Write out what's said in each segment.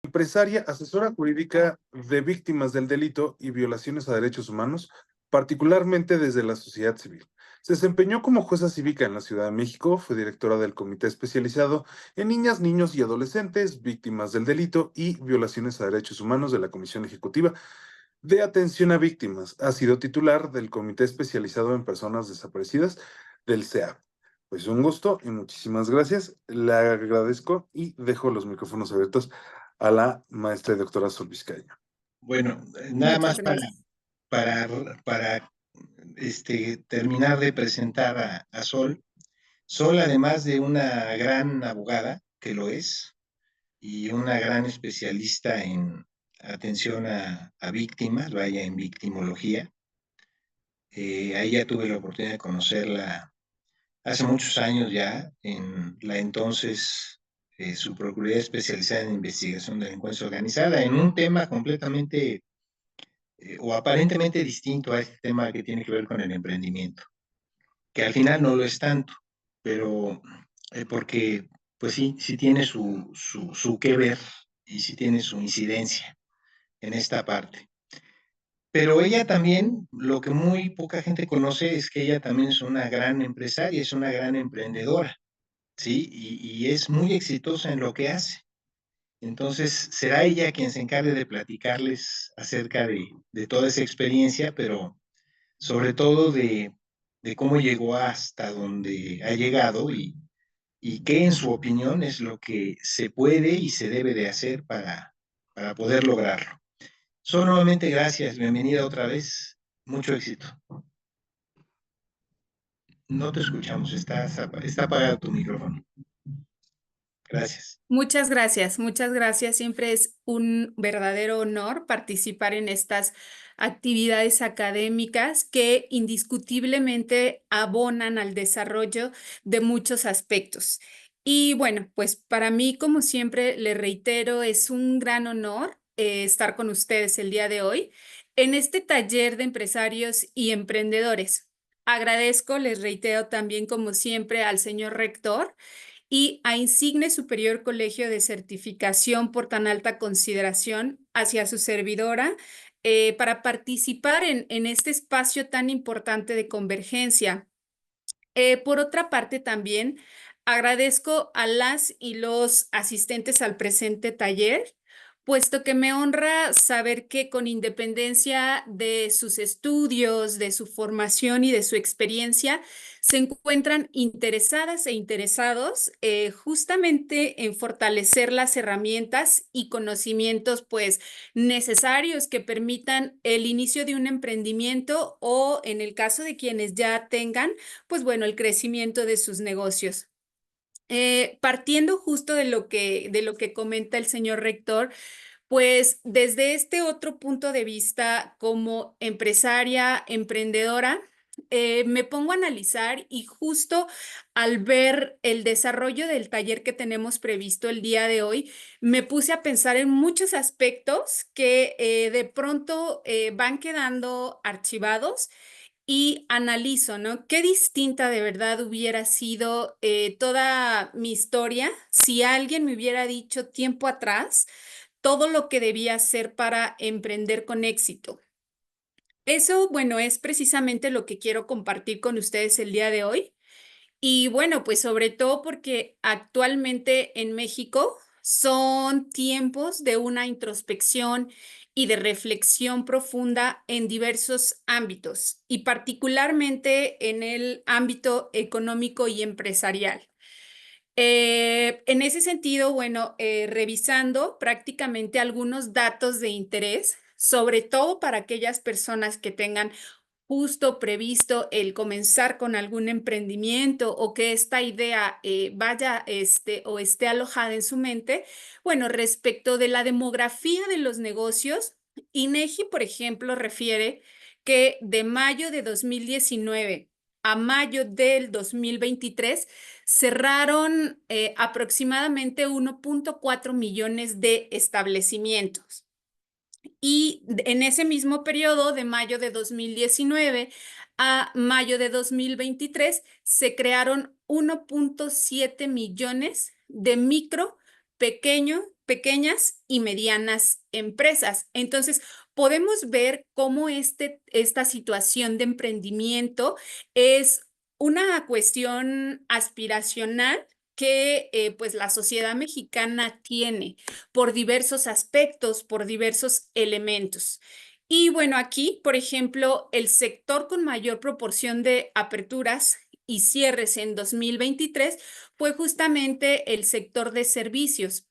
Empresaria, asesora jurídica de víctimas del delito y violaciones a derechos humanos, particularmente desde la sociedad civil. Se desempeñó como jueza cívica en la Ciudad de México, fue directora del Comité Especializado en Niñas, Niños y Adolescentes, Víctimas del Delito y Violaciones a Derechos Humanos de la Comisión Ejecutiva de Atención a Víctimas. Ha sido titular del Comité Especializado en Personas Desaparecidas del CEAP. Pues un gusto y muchísimas gracias. Le agradezco y dejo los micrófonos abiertos a la maestra y doctora Sol Vizcaíno. Bueno, nada Muchas más gracias. para terminar de presentar a Sol. Sol, además de una gran abogada, que lo es, y una gran especialista en atención a víctimas, vaya, en victimología. A ella tuve la oportunidad de conocerla hace muchos años ya, en la entonces su Procuraduría especializada en investigación de delincuencia organizada, en un tema completamente o aparentemente distinto a este tema que tiene que ver con el emprendimiento, que al final no lo es tanto, pero porque pues sí tiene su qué ver y sí tiene su incidencia en esta parte. Pero ella también, lo que muy poca gente conoce es que ella también es una gran empresaria, es una gran emprendedora, ¿sí? Y es muy exitosa en lo que hace. Entonces, será ella quien se encargue de platicarles acerca de toda esa experiencia, pero sobre todo de cómo llegó hasta donde ha llegado y qué en su opinión es lo que se puede y se debe de hacer para poder lograrlo. Solo nuevamente gracias, bienvenida otra vez, mucho éxito. No te escuchamos, está apagado tu micrófono. Gracias. Muchas gracias, muchas gracias. Siempre es un verdadero honor participar en estas actividades académicas que indiscutiblemente abonan al desarrollo de muchos aspectos. Y bueno, pues para mí, como siempre, le reitero, es un gran honor estar con ustedes el día de hoy en este taller de empresarios y emprendedores. Agradezco, les reitero también, como siempre, al señor rector y a Insigne Superior Colegio de Certificación por tan alta consideración hacia su servidora para participar en este espacio tan importante de convergencia. Por otra parte, también agradezco a las y los asistentes al presente taller, puesto que me honra saber que con independencia de sus estudios, de su formación y de su experiencia, se encuentran interesadas e interesados justamente en fortalecer las herramientas y conocimientos pues necesarios que permitan el inicio de un emprendimiento o en el caso de quienes ya tengan pues bueno, el crecimiento de sus negocios. Partiendo justo de lo que comenta el señor rector, pues desde este otro punto de vista como empresaria, emprendedora, me pongo a analizar y justo al ver el desarrollo del taller que tenemos previsto el día de hoy, me puse a pensar en muchos aspectos que de pronto van quedando archivados y analizo, ¿no? Qué distinta de verdad hubiera sido toda mi historia si alguien me hubiera dicho tiempo atrás todo lo que debía hacer para emprender con éxito. Eso, bueno, es precisamente lo que quiero compartir con ustedes el día de hoy. Y bueno, pues sobre todo porque actualmente en México son tiempos de una introspección y de reflexión profunda en diversos ámbitos y particularmente en el ámbito económico y empresarial. En ese sentido, bueno, revisando prácticamente algunos datos de interés, sobre todo para aquellas personas que tengan justo previsto el comenzar con algún emprendimiento o que esta idea vaya o esté alojada en su mente. Bueno, respecto de la demografía de los negocios, INEGI, por ejemplo, refiere que de mayo de 2019 a mayo del 2023 cerraron aproximadamente 1.4 millones de establecimientos. Y en ese mismo periodo, de mayo de 2019 a mayo de 2023, se crearon 1.7 millones de micro, pequeño pequeñas y medianas empresas. Entonces, podemos ver cómo esta situación de emprendimiento es una cuestión aspiracional que pues la sociedad mexicana tiene por diversos aspectos, por diversos elementos. Y bueno, aquí, por ejemplo, el sector con mayor proporción de aperturas y cierres en 2023 fue justamente el sector de servicios.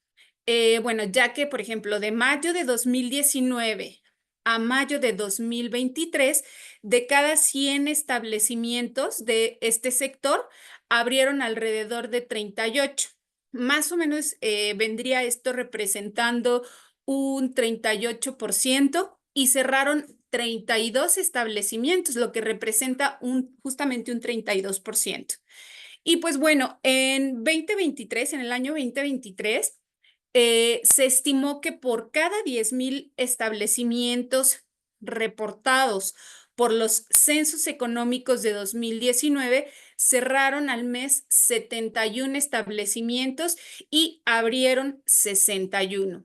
Bueno, ya que, por ejemplo, de mayo de 2019 a mayo de 2023, de cada 100 establecimientos de este sector, abrieron alrededor de 38. Más o menos vendría esto representando un 38% y cerraron 32 establecimientos, lo que representa justamente un 32%. Y pues bueno, en 2023, en el año 2023, se estimó que por cada 10,000 establecimientos reportados por los censos económicos de 2019, cerraron al mes 71 establecimientos y abrieron 61.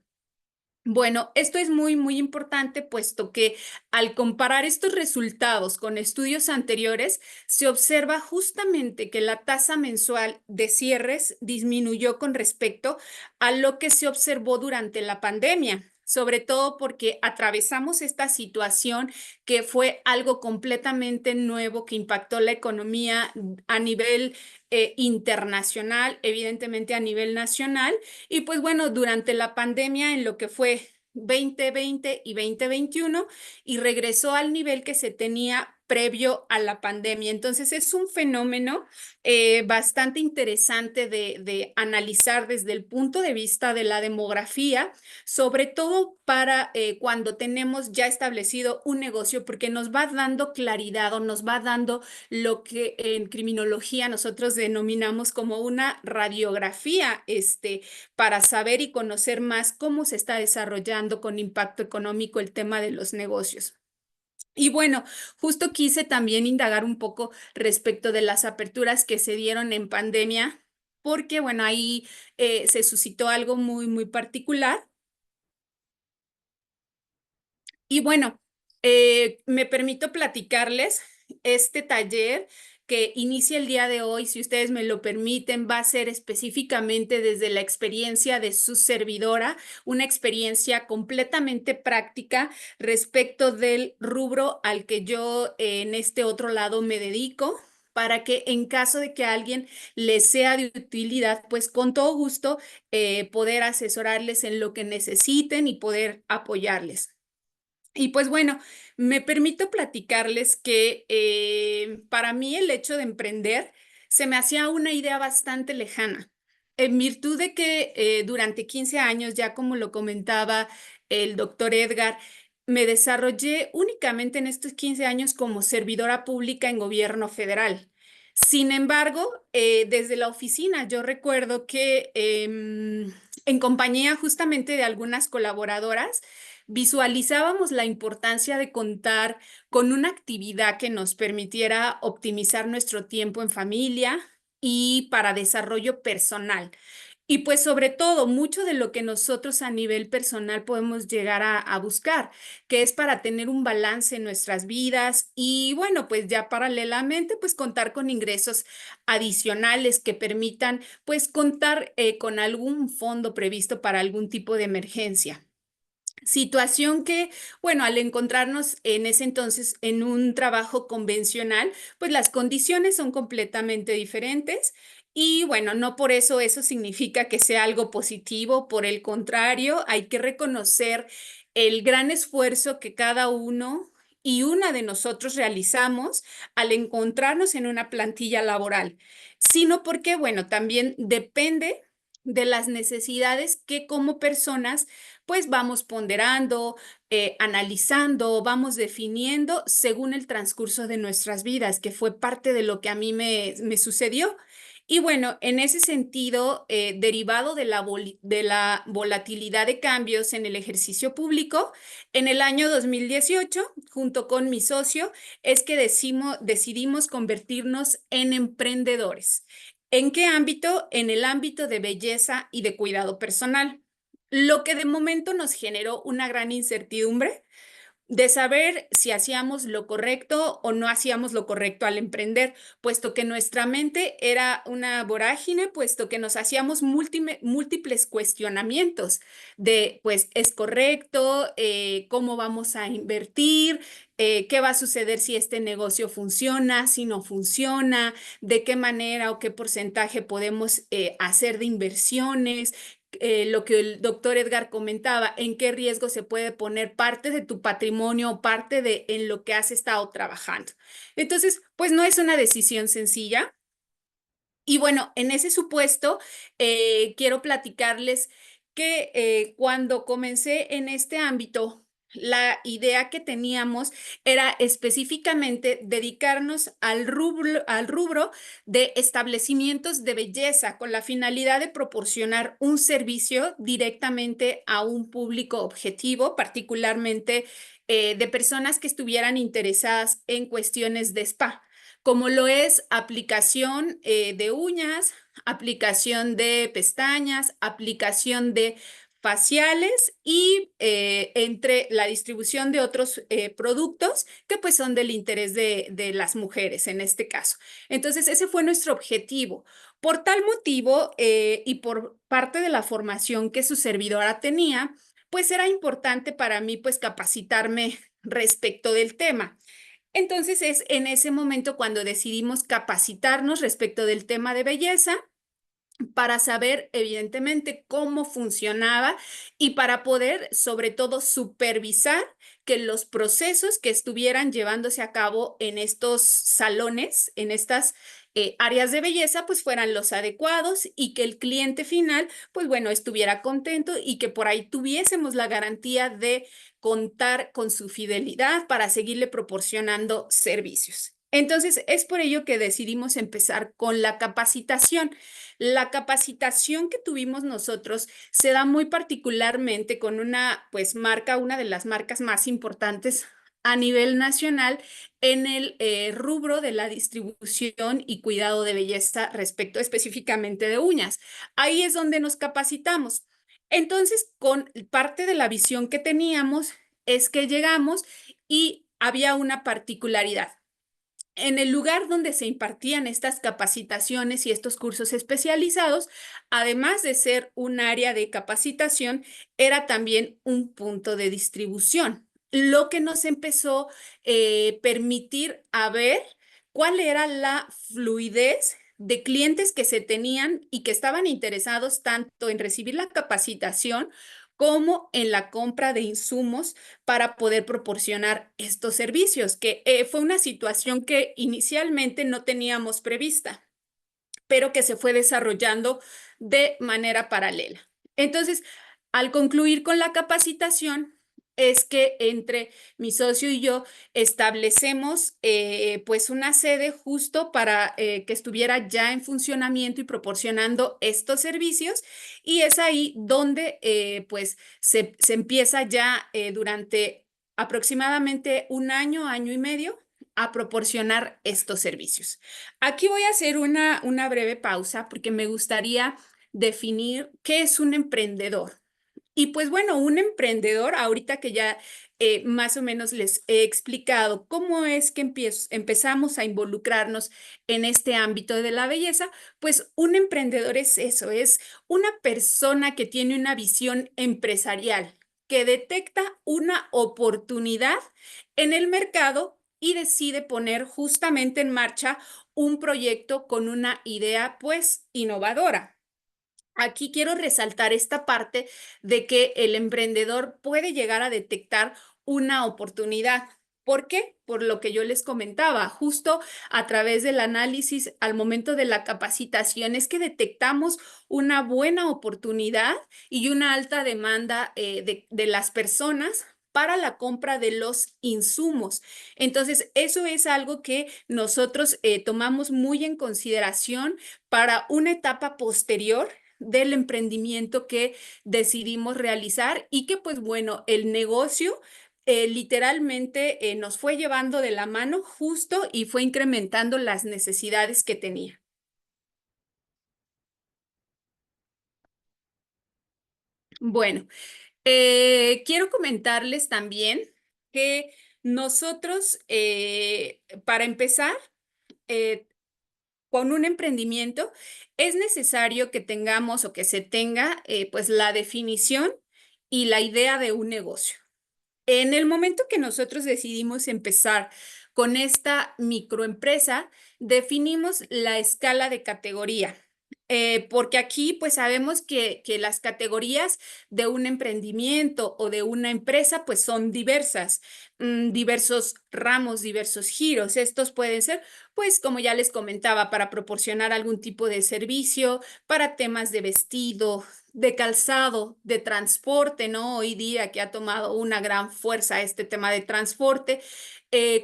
Bueno, esto es muy, muy importante, puesto que al comparar estos resultados con estudios anteriores, se observa justamente que la tasa mensual de cierres disminuyó con respecto a lo que se observó durante la pandemia, sobre todo porque atravesamos esta situación que fue algo completamente nuevo que impactó la economía a nivel internacional, evidentemente a nivel nacional. Y pues bueno, durante la pandemia en lo que fue 2020 y 2021 y regresó al nivel que se tenía previo a la pandemia. Entonces es un fenómeno bastante interesante de analizar desde el punto de vista de la demografía, sobre todo para cuando tenemos ya establecido un negocio, porque nos va dando claridad o nos va dando lo que en criminología nosotros denominamos como una radiografía, para saber y conocer más cómo se está desarrollando con impacto económico el tema de los negocios. Y bueno, justo quise también indagar un poco respecto de las aperturas que se dieron en pandemia, porque bueno, ahí se suscitó algo muy, muy particular. Y bueno, me permito platicarles este taller que inicia el día de hoy, si ustedes me lo permiten, va a ser específicamente desde la experiencia de su servidora, una experiencia completamente práctica respecto del rubro al que yo en este otro lado me dedico, para que en caso de que a alguien les sea de utilidad, pues con todo gusto poder asesorarles en lo que necesiten y poder apoyarles. Y pues bueno, me permito platicarles que para mí el hecho de emprender se me hacía una idea bastante lejana, en virtud de que durante 15 años, ya como lo comentaba el doctor Edgar, me desarrollé únicamente en estos 15 años como servidora pública en gobierno federal. Sin embargo, desde la oficina yo recuerdo que en compañía justamente de algunas colaboradoras, visualizábamos la importancia de contar con una actividad que nos permitiera optimizar nuestro tiempo en familia y para desarrollo personal. Y pues sobre todo, mucho de lo que nosotros a nivel personal podemos llegar a buscar, que es para tener un balance en nuestras vidas y bueno, pues ya paralelamente, pues contar con ingresos adicionales que permitan pues contar con algún fondo previsto para algún tipo de emergencia. Situación que, bueno, al encontrarnos en ese entonces en un trabajo convencional, pues las condiciones son completamente diferentes y bueno, no por eso significa que sea algo positivo, por el contrario, hay que reconocer el gran esfuerzo que cada uno y una de nosotros realizamos al encontrarnos en una plantilla laboral, sino porque, bueno, también depende de las necesidades que como personas pues vamos ponderando, analizando, vamos definiendo según el transcurso de nuestras vidas, que fue parte de lo que a mí me sucedió. Y bueno, en ese sentido, derivado de de la volatilidad de cambios en el ejercicio público, en el año 2018, junto con mi socio, es que decidimos convertirnos en emprendedores. ¿En qué ámbito? En el ámbito de belleza y de cuidado personal. lo que de momento nos generó una gran incertidumbre de saber si hacíamos lo correcto o no hacíamos lo correcto al emprender, puesto que nuestra mente era una vorágine, puesto que nos hacíamos múltiples cuestionamientos de, pues, ¿es correcto? ¿Cómo vamos a invertir? ¿Qué va a suceder si este negocio funciona, si no funciona? ¿De qué manera o qué porcentaje podemos hacer de inversiones? Lo que el doctor Edgar comentaba, en qué riesgo se puede poner parte de tu patrimonio o parte de en lo que has estado trabajando. Entonces, pues no es una decisión sencilla. Y bueno, en ese supuesto, quiero platicarles que cuando comencé en este ámbito, la idea que teníamos era específicamente dedicarnos al rubro de establecimientos de belleza con la finalidad de proporcionar un servicio directamente a un público objetivo, particularmente de personas que estuvieran interesadas en cuestiones de spa, como lo es aplicación de uñas, aplicación de pestañas, aplicación de faciales y entre la distribución de otros productos que pues son del interés de las mujeres en este caso. Entonces ese fue nuestro objetivo. Por tal motivo y por parte de la formación que su servidora tenía, pues era importante para mí pues capacitarme respecto del tema. Entonces es en ese momento cuando decidimos capacitarnos respecto del tema de belleza para saber evidentemente cómo funcionaba y para poder sobre todo supervisar que los procesos que estuvieran llevándose a cabo en estos salones, en estas áreas de belleza, pues fueran los adecuados y que el cliente final, pues bueno, estuviera contento y que por ahí tuviésemos la garantía de contar con su fidelidad para seguirle proporcionando servicios. Entonces, es por ello que decidimos empezar con la capacitación. La capacitación que tuvimos nosotros se da muy particularmente con una, pues, marca, una de las marcas más importantes a nivel nacional en el rubro de la distribución y cuidado de belleza respecto específicamente de uñas. Ahí es donde nos capacitamos. Entonces, con parte de la visión que teníamos es que llegamos y había una particularidad. En el lugar donde se impartían estas capacitaciones y estos cursos especializados, además de ser un área de capacitación, era también un punto de distribución, lo que nos empezó a permitir a ver cuál era la fluidez de clientes que se tenían y que estaban interesados tanto en recibir la capacitación como en la compra de insumos para poder proporcionar estos servicios, que fue una situación que inicialmente no teníamos prevista, pero que se fue desarrollando de manera paralela. Entonces, al concluir con la capacitación, es que entre mi socio y yo establecemos pues una sede justo para que estuviera ya en funcionamiento y proporcionando estos servicios, y es ahí donde pues se empieza ya durante aproximadamente un año, año y medio a proporcionar estos servicios. Aquí voy a hacer una breve pausa porque me gustaría definir qué es un emprendedor. Y pues bueno, un emprendedor, ahorita que ya más o menos les he explicado cómo es que empezamos a involucrarnos en este ámbito de la belleza, pues un emprendedor es eso, es una persona que tiene una visión empresarial, que detecta una oportunidad en el mercado y decide poner justamente en marcha un proyecto con una idea pues innovadora. Aquí quiero resaltar esta parte de que el emprendedor puede llegar a detectar una oportunidad. ¿Por qué? Por lo que yo les comentaba, justo a través del análisis al momento de la capacitación es que detectamos una buena oportunidad y una alta demanda de las personas para la compra de los insumos. Entonces, eso es algo que nosotros tomamos muy en consideración para una etapa posterior del emprendimiento que decidimos realizar y que pues bueno, el negocio literalmente nos fue llevando de la mano justo y fue incrementando las necesidades que tenía. Bueno, quiero comentarles también que nosotros, para empezar, eh, con un emprendimiento, es necesario que tengamos o que se tenga, pues, la definición y la idea de un negocio. En el momento que nosotros decidimos empezar con esta microempresa, definimos la escala de categoría, porque aquí pues sabemos que las categorías de un emprendimiento o de una empresa pues son diversas, diversos ramos, diversos giros. Estos pueden ser pues como ya les comentaba, para proporcionar algún tipo de servicio, para temas de vestido, de calzado, de transporte, ¿no? Hoy día que ha tomado una gran fuerza este tema de transporte,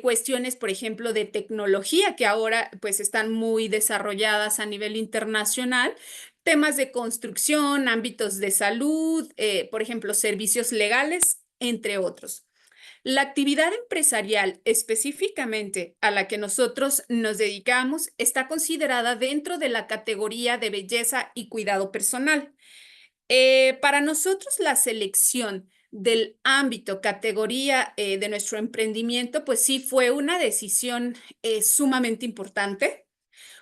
cuestiones, por ejemplo, de tecnología que ahora pues están muy desarrolladas a nivel internacional, temas de construcción, ámbitos de salud, por ejemplo, servicios legales, entre otros. La actividad empresarial específicamente a la que nosotros nos dedicamos está considerada dentro de la categoría de belleza y cuidado personal. Para nosotros la selección del ámbito, categoría de nuestro emprendimiento, pues sí fue una decisión sumamente importante,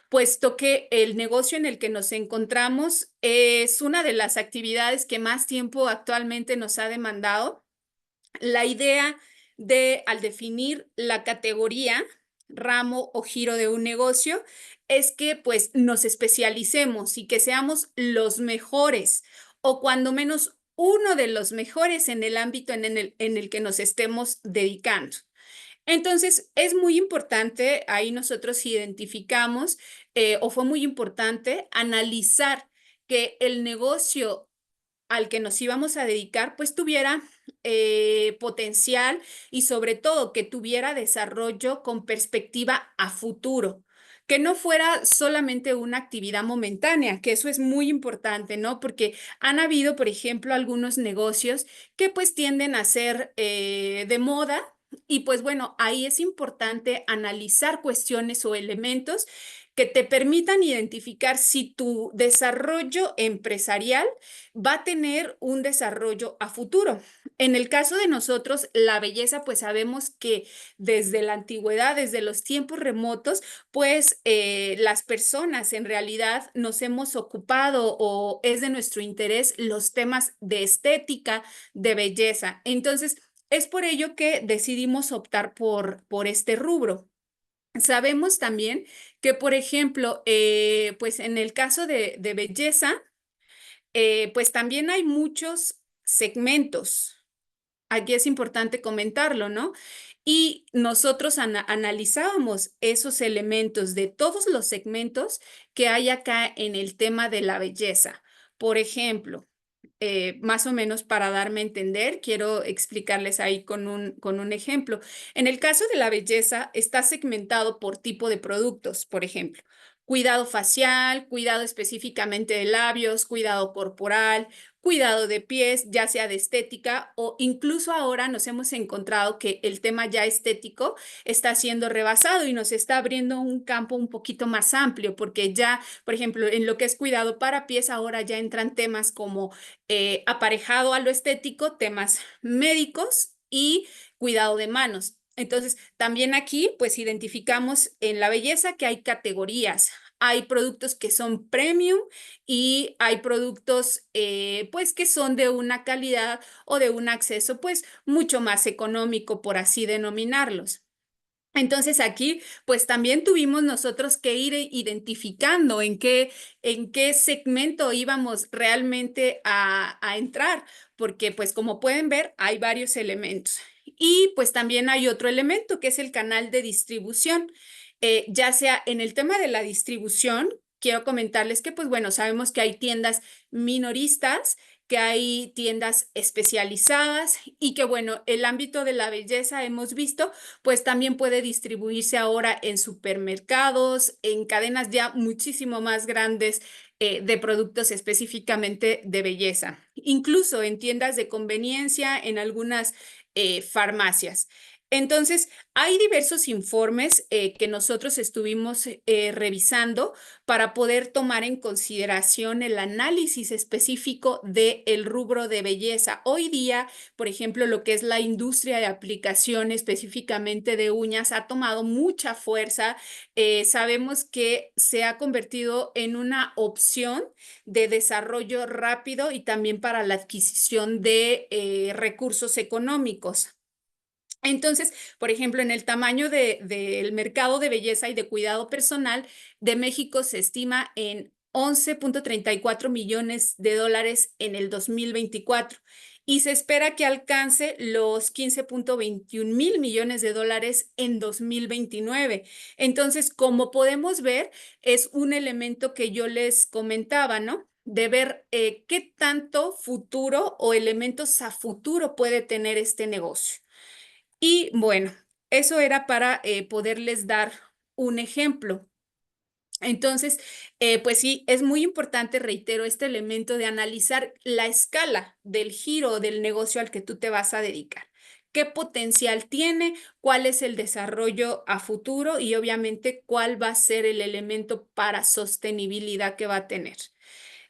puesto que el negocio en el que nos encontramos es una de las actividades que más tiempo actualmente nos ha demandado. La idea de, al definir la categoría, ramo o giro de un negocio, es que pues nos especialicemos y que seamos los mejores o cuando menos uno de los mejores en el ámbito en el que nos estemos dedicando. Entonces, es muy importante, ahí nosotros identificamos, o fue muy importante analizar que el negocio al que nos íbamos a dedicar, pues tuviera potencial y sobre todo que tuviera desarrollo con perspectiva a futuro, que no fuera solamente una actividad momentánea, que eso es muy importante, ¿no? Porque han habido, por ejemplo, algunos negocios que pues tienden a ser de moda. Y pues bueno, ahí es importante analizar cuestiones o elementos que te permitan identificar si tu desarrollo empresarial va a tener un desarrollo a futuro. En el caso de nosotros, la belleza, pues sabemos que desde la antigüedad, desde los tiempos remotos, pues las personas en realidad nos hemos ocupado o es de nuestro interés los temas de estética, de belleza. Entonces, es por ello que decidimos optar por este rubro. Sabemos también que, por ejemplo, pues en el caso de belleza, pues también hay muchos segmentos. Aquí es importante comentarlo, ¿no? Y nosotros analizábamos esos elementos de todos los segmentos que hay acá en el tema de la belleza. Por ejemplo, más o menos para darme a entender, quiero explicarles ahí con un ejemplo. En el caso de la belleza, está segmentado por tipo de productos, por ejemplo. Cuidado facial, cuidado específicamente de labios, cuidado corporal, cuidado de pies, ya sea de estética o incluso ahora nos hemos encontrado que el tema ya estético está siendo rebasado y nos está abriendo un campo un poquito más amplio porque ya, por ejemplo, en lo que es cuidado para pies, ahora ya entran temas como aparejado a lo estético, temas médicos y cuidado de manos. Entonces, también aquí, pues identificamos en la belleza que hay categorías. Hay productos que son premium y hay productos, pues, que son de una calidad o de un acceso, pues, mucho más económico, por así denominarlos. Entonces aquí, pues también tuvimos nosotros que ir identificando en qué segmento íbamos realmente a entrar, porque pues como pueden ver, hay varios elementos. Y pues también hay otro elemento que es el canal de distribución. Ya sea en el tema de la distribución, quiero comentarles que pues bueno, sabemos que hay tiendas minoristas, que hay tiendas especializadas y que bueno, el ámbito de la belleza hemos visto pues también puede distribuirse ahora en supermercados, en cadenas ya muchísimo más grandes de productos específicamente de belleza, incluso en tiendas de conveniencia, en algunas farmacias. Entonces, hay diversos informes que nosotros estuvimos revisando para poder tomar en consideración el análisis específico del rubro de belleza. Hoy día, por ejemplo, lo que es la industria de aplicación específicamente de uñas ha tomado mucha fuerza. Sabemos que se ha convertido en una opción de desarrollo rápido y también para la adquisición de recursos económicos. Entonces, por ejemplo, en el tamaño del mercado de belleza y de cuidado personal de México se estima en 11.34 millones de dólares en el 2024 y se espera que alcance los 15.21 mil millones de dólares en 2029. Entonces, como podemos ver, es un elemento que yo les comentaba, ¿no? De ver qué tanto futuro o elementos a futuro puede tener este negocio. Y bueno, eso era para poderles dar un ejemplo. Entonces, pues sí, es muy importante, reitero, este elemento de analizar la escala del giro del negocio al que tú te vas a dedicar. ¿Qué potencial tiene? ¿Cuál es el desarrollo a futuro? Y obviamente, ¿cuál va a ser el elemento para sostenibilidad que va a tener?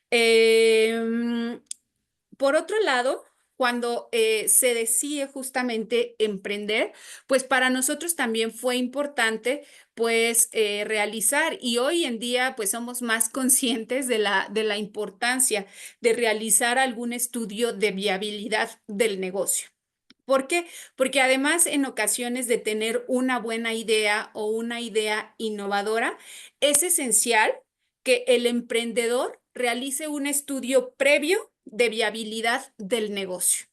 Em, por otro lado, cuando se decide justamente emprender, pues para nosotros también fue importante pues realizar y hoy en día pues somos más conscientes de la importancia de realizar algún estudio de viabilidad del negocio. ¿Por qué? Porque además en ocasiones de tener una buena idea o una idea innovadora, es esencial que el emprendedor realice un estudio previo de viabilidad del negocio,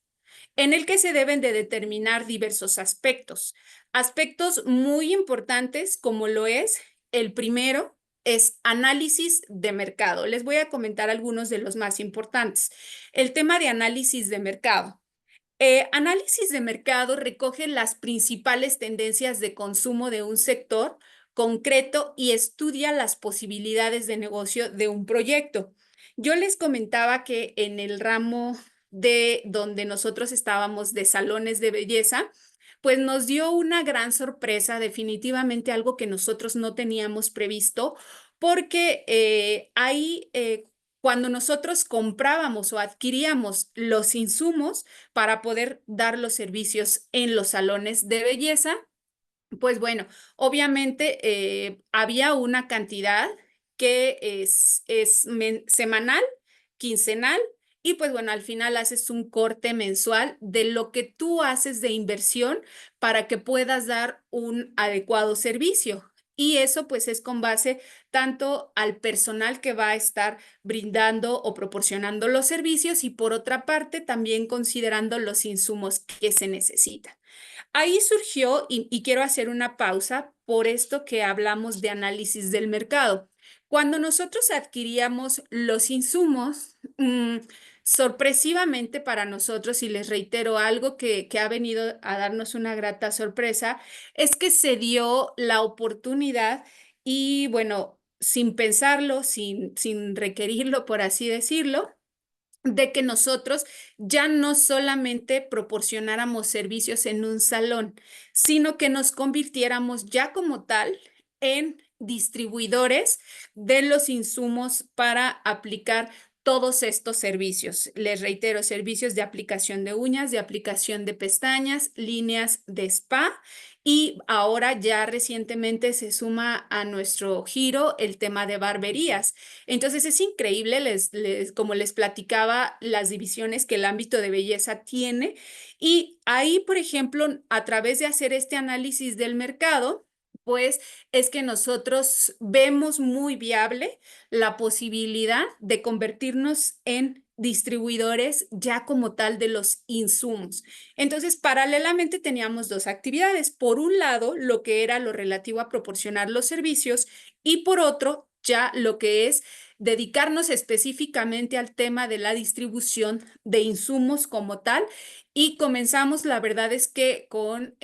en el que se deben de determinar diversos aspectos. Aspectos muy importantes como lo es el primero, es análisis de mercado. Les voy a comentar algunos de los más importantes. El tema de análisis de mercado. Análisis de mercado recoge las principales tendencias de consumo de un sector concreto y estudia las posibilidades de negocio de un proyecto. Yo les comentaba que en el ramo de donde nosotros estábamos de salones de belleza, pues nos dio una gran sorpresa, definitivamente algo que nosotros no teníamos previsto, porque ahí cuando nosotros comprábamos o adquiríamos los insumos para poder dar los servicios en los salones de belleza, pues bueno, obviamente había una cantidad que es semanal, quincenal, y pues bueno, al final haces un corte mensual de lo que tú haces de inversión para que puedas dar un adecuado servicio. Y eso pues es con base tanto al personal que va a estar brindando o proporcionando los servicios y por otra parte también considerando los insumos que se necesitan. Ahí surgió, y quiero hacer una pausa por esto que hablamos de análisis del mercado. Cuando nosotros adquiríamos los insumos, sorpresivamente para nosotros, y les reitero algo que ha venido a darnos una grata sorpresa, es que se dio la oportunidad y bueno, sin pensarlo, sin requerirlo, por así decirlo, de que nosotros ya no solamente proporcionáramos servicios en un salón, sino que nos convirtiéramos ya como tal en distribuidores de los insumos para aplicar todos estos servicios. Les reitero, servicios de aplicación de uñas, de aplicación de pestañas, líneas de spa y ahora ya recientemente se suma a nuestro giro el tema de barberías. Entonces es increíble, como les platicaba, las divisiones que el ámbito de belleza tiene. Y ahí, por ejemplo, a través de hacer este análisis del mercado, pues es que nosotros vemos muy viable la posibilidad de convertirnos en distribuidores ya como tal de los insumos. Entonces, paralelamente teníamos dos actividades. Por un lado, lo que era lo relativo a proporcionar los servicios y por otro, ya lo que es dedicarnos específicamente al tema de la distribución de insumos como tal y comenzamos, la verdad es que con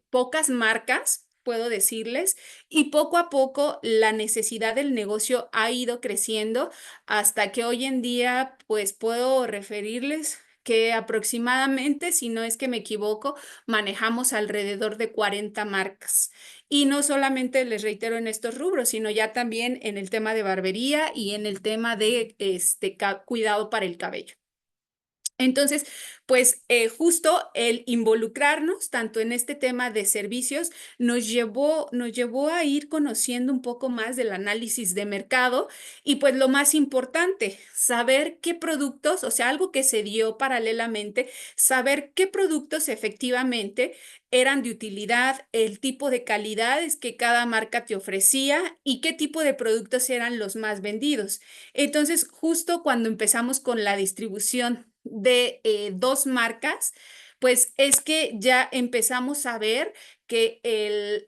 pocas marcas, puedo decirles, y poco a poco la necesidad del negocio ha ido creciendo hasta que hoy en día pues puedo referirles que aproximadamente, si no es que me equivoco, manejamos alrededor de 40 marcas. Y no solamente les reitero en estos rubros, sino ya también en el tema de barbería y en el tema de cuidado para el cabello. Entonces, pues justo el involucrarnos tanto en este tema de servicios nos llevó a ir conociendo un poco más del análisis de mercado y pues lo más importante, saber qué productos, o sea, algo que se dio paralelamente, saber qué productos efectivamente eran de utilidad, el tipo de calidades que cada marca te ofrecía y qué tipo de productos eran los más vendidos. Entonces, justo cuando empezamos con la distribución de dos marcas, pues es que ya empezamos a ver que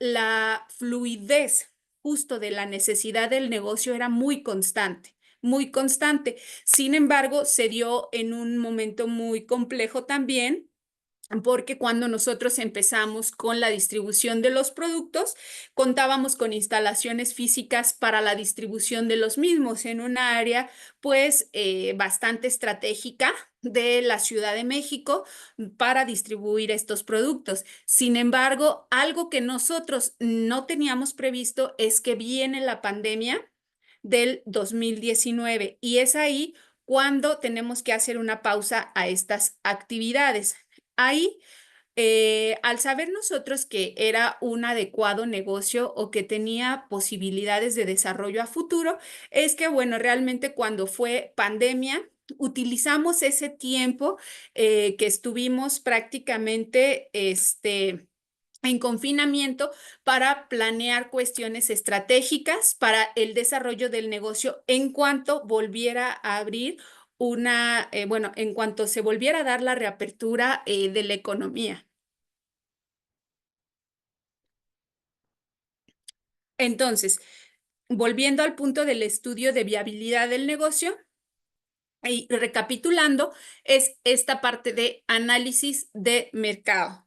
la fluidez justo de la necesidad del negocio era muy constante, muy constante. Sin embargo, se dio en un momento muy complejo también porque cuando nosotros empezamos con la distribución de los productos, contábamos con instalaciones físicas para la distribución de los mismos en una área pues bastante estratégica de la Ciudad de México para distribuir estos productos. Sin embargo, algo que nosotros no teníamos previsto es que viene la pandemia del 2019 y es ahí cuando tenemos que hacer una pausa a estas actividades. Ahí, al saber nosotros que era un adecuado negocio o que tenía posibilidades de desarrollo a futuro, es que, bueno, realmente cuando fue pandemia, utilizamos ese tiempo que estuvimos prácticamente, en confinamiento para planear cuestiones estratégicas para el desarrollo del negocio en cuanto volviera a abrir bueno, en cuanto se volviera a dar la reapertura de la economía. Entonces, volviendo al punto del estudio de viabilidad del negocio y recapitulando, es esta parte de análisis de mercado.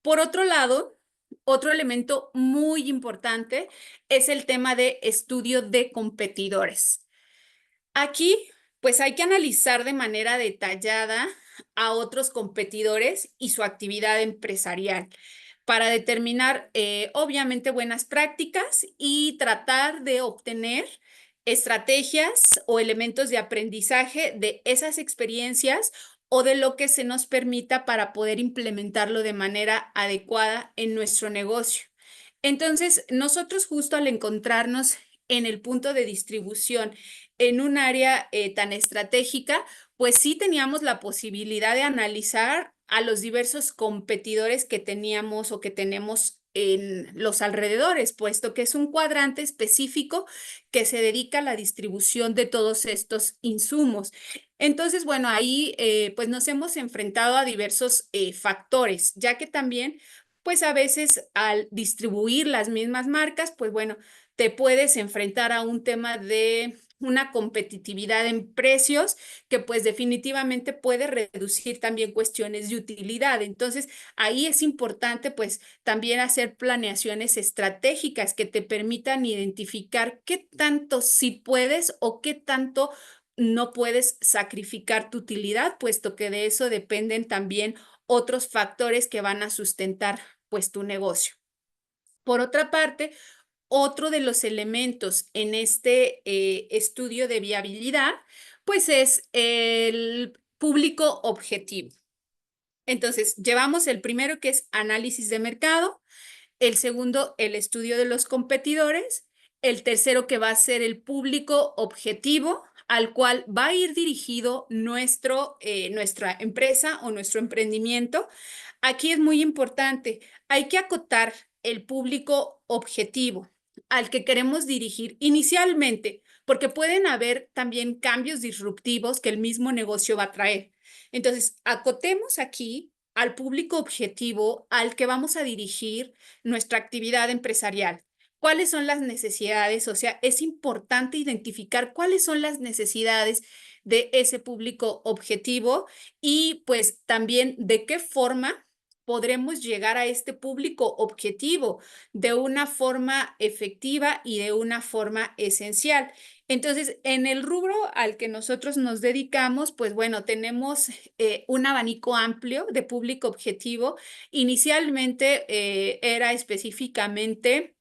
Por otro lado, otro elemento muy importante es el tema de estudio de competidores. Aquí, pues hay que analizar de manera detallada a otros competidores y su actividad empresarial para determinar, obviamente, buenas prácticas y tratar de obtener estrategias o elementos de aprendizaje de esas experiencias o de lo que se nos permita para poder implementarlo de manera adecuada en nuestro negocio. Entonces, nosotros justo al encontrarnos en el punto de distribución en un área tan estratégica, pues sí teníamos la posibilidad de analizar a los diversos competidores que teníamos o que tenemos en los alrededores, puesto que es un cuadrante específico que se dedica a la distribución de todos estos insumos. Entonces, bueno, ahí pues nos hemos enfrentado a diversos factores, ya que también pues a veces al distribuir las mismas marcas, pues bueno, te puedes enfrentar a un tema de una competitividad en precios que pues definitivamente puede reducir también cuestiones de utilidad. Entonces, ahí es importante pues también hacer planeaciones estratégicas que te permitan identificar qué tanto sí puedes o qué tanto no puedes sacrificar tu utilidad, puesto que de eso dependen también otros factores que van a sustentar pues tu negocio. Por otra parte, otro de los elementos en este estudio de viabilidad, pues es el público objetivo. Entonces, llevamos el primero que es análisis de mercado, el segundo, el estudio de los competidores, el tercero que va a ser el público objetivo al cual va a ir dirigido nuestra empresa o nuestro emprendimiento. Aquí es muy importante, hay que acotar el público objetivo al que queremos dirigir inicialmente, porque pueden haber también cambios disruptivos que el mismo negocio va a traer. Entonces, acotemos aquí al público objetivo al que vamos a dirigir nuestra actividad empresarial. ¿Cuáles son las necesidades? O sea, es importante identificar cuáles son las necesidades de ese público objetivo y pues también de qué forma podremos llegar a este público objetivo de una forma efectiva y de una forma esencial. Entonces, en el rubro al que nosotros nos dedicamos, pues bueno, tenemos un abanico amplio de público objetivo. Inicialmente era específicamente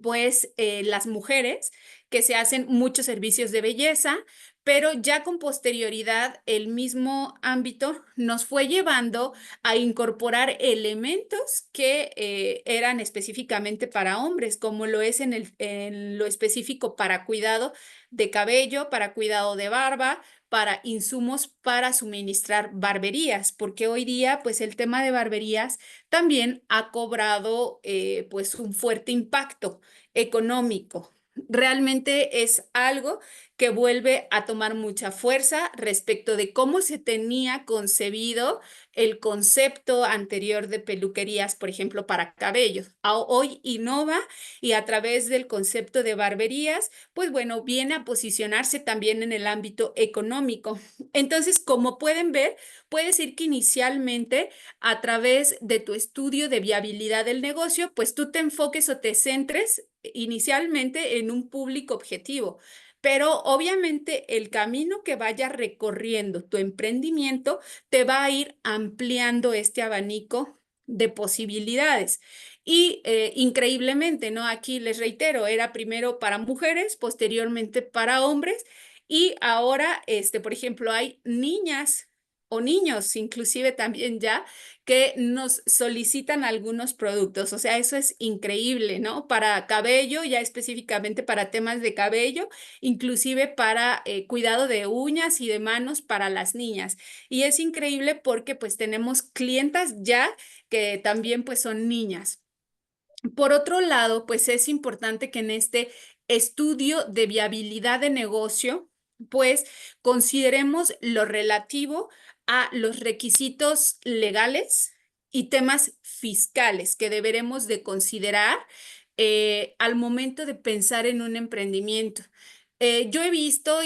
pues las mujeres que se hacen muchos servicios de belleza, pero ya con posterioridad el mismo ámbito nos fue llevando a incorporar elementos que eran específicamente para hombres, como lo es en lo específico para cuidado de cabello, para cuidado de barba, para insumos para suministrar barberías, porque hoy día pues el tema de barberías también ha cobrado pues un fuerte impacto económico. Realmente es algo que vuelve a tomar mucha fuerza respecto de cómo se tenía concebido el concepto anterior de peluquerías, por ejemplo, para cabellos. Hoy innova y a través del concepto de barberías, pues bueno, viene a posicionarse también en el ámbito económico. Entonces, como pueden ver, puede decir que inicialmente a través de tu estudio de viabilidad del negocio, pues tú te enfoques o te centres inicialmente en un público objetivo. Pero obviamente el camino que vaya recorriendo tu emprendimiento te va a ir ampliando este abanico de posibilidades. Y increíblemente, ¿no? Aquí les reitero, era primero para mujeres, posteriormente para hombres y ahora, por ejemplo, hay niñas o niños inclusive también ya que nos solicitan algunos productos. O sea, eso es increíble, ¿no? Para cabello, ya específicamente para temas de cabello, inclusive para cuidado de uñas y de manos para las niñas. Y es increíble porque pues tenemos clientas ya que también pues son niñas. Por otro lado, pues es importante que en este estudio de viabilidad de negocio, pues consideremos lo relativo a los requisitos legales y temas fiscales que deberemos de considerar al momento de pensar en un emprendimiento. Yo he visto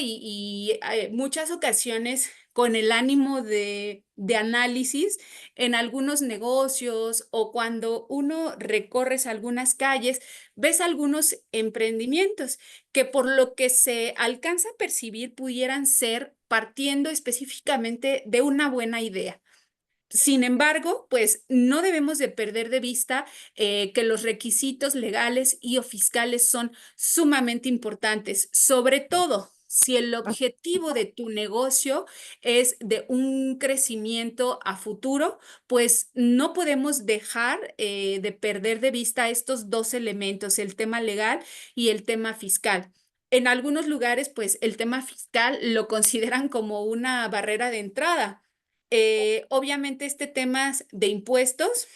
muchas ocasiones con el ánimo de análisis en algunos negocios o cuando uno recorres algunas calles, ves algunos emprendimientos que por lo que se alcanza a percibir pudieran ser partiendo específicamente de una buena idea. Sin embargo, pues no debemos de perder de vista que los requisitos legales y o fiscales son sumamente importantes, sobre todo si el objetivo de tu negocio es de un crecimiento a futuro, pues no podemos dejar de perder de vista estos dos elementos, el tema legal y el tema fiscal. En algunos lugares, pues el tema fiscal lo consideran como una barrera de entrada. Obviamente este tema de impuestos,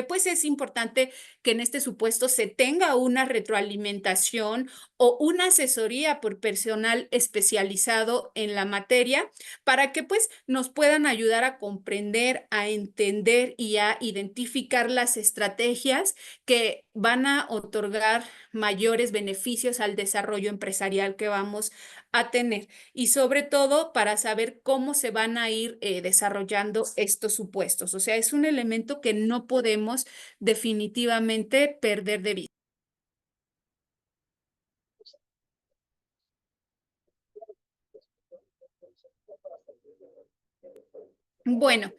pues es importante que en este supuesto se tenga una retroalimentación o una asesoría por personal especializado en la materia para que pues nos puedan ayudar a comprender, a entender y a identificar las estrategias que van a otorgar mayores beneficios al desarrollo empresarial que vamos a tener y sobre todo para saber cómo se van a ir desarrollando estos supuestos. O sea, es un elemento que no podemos definitivamente perder de vista. Bueno,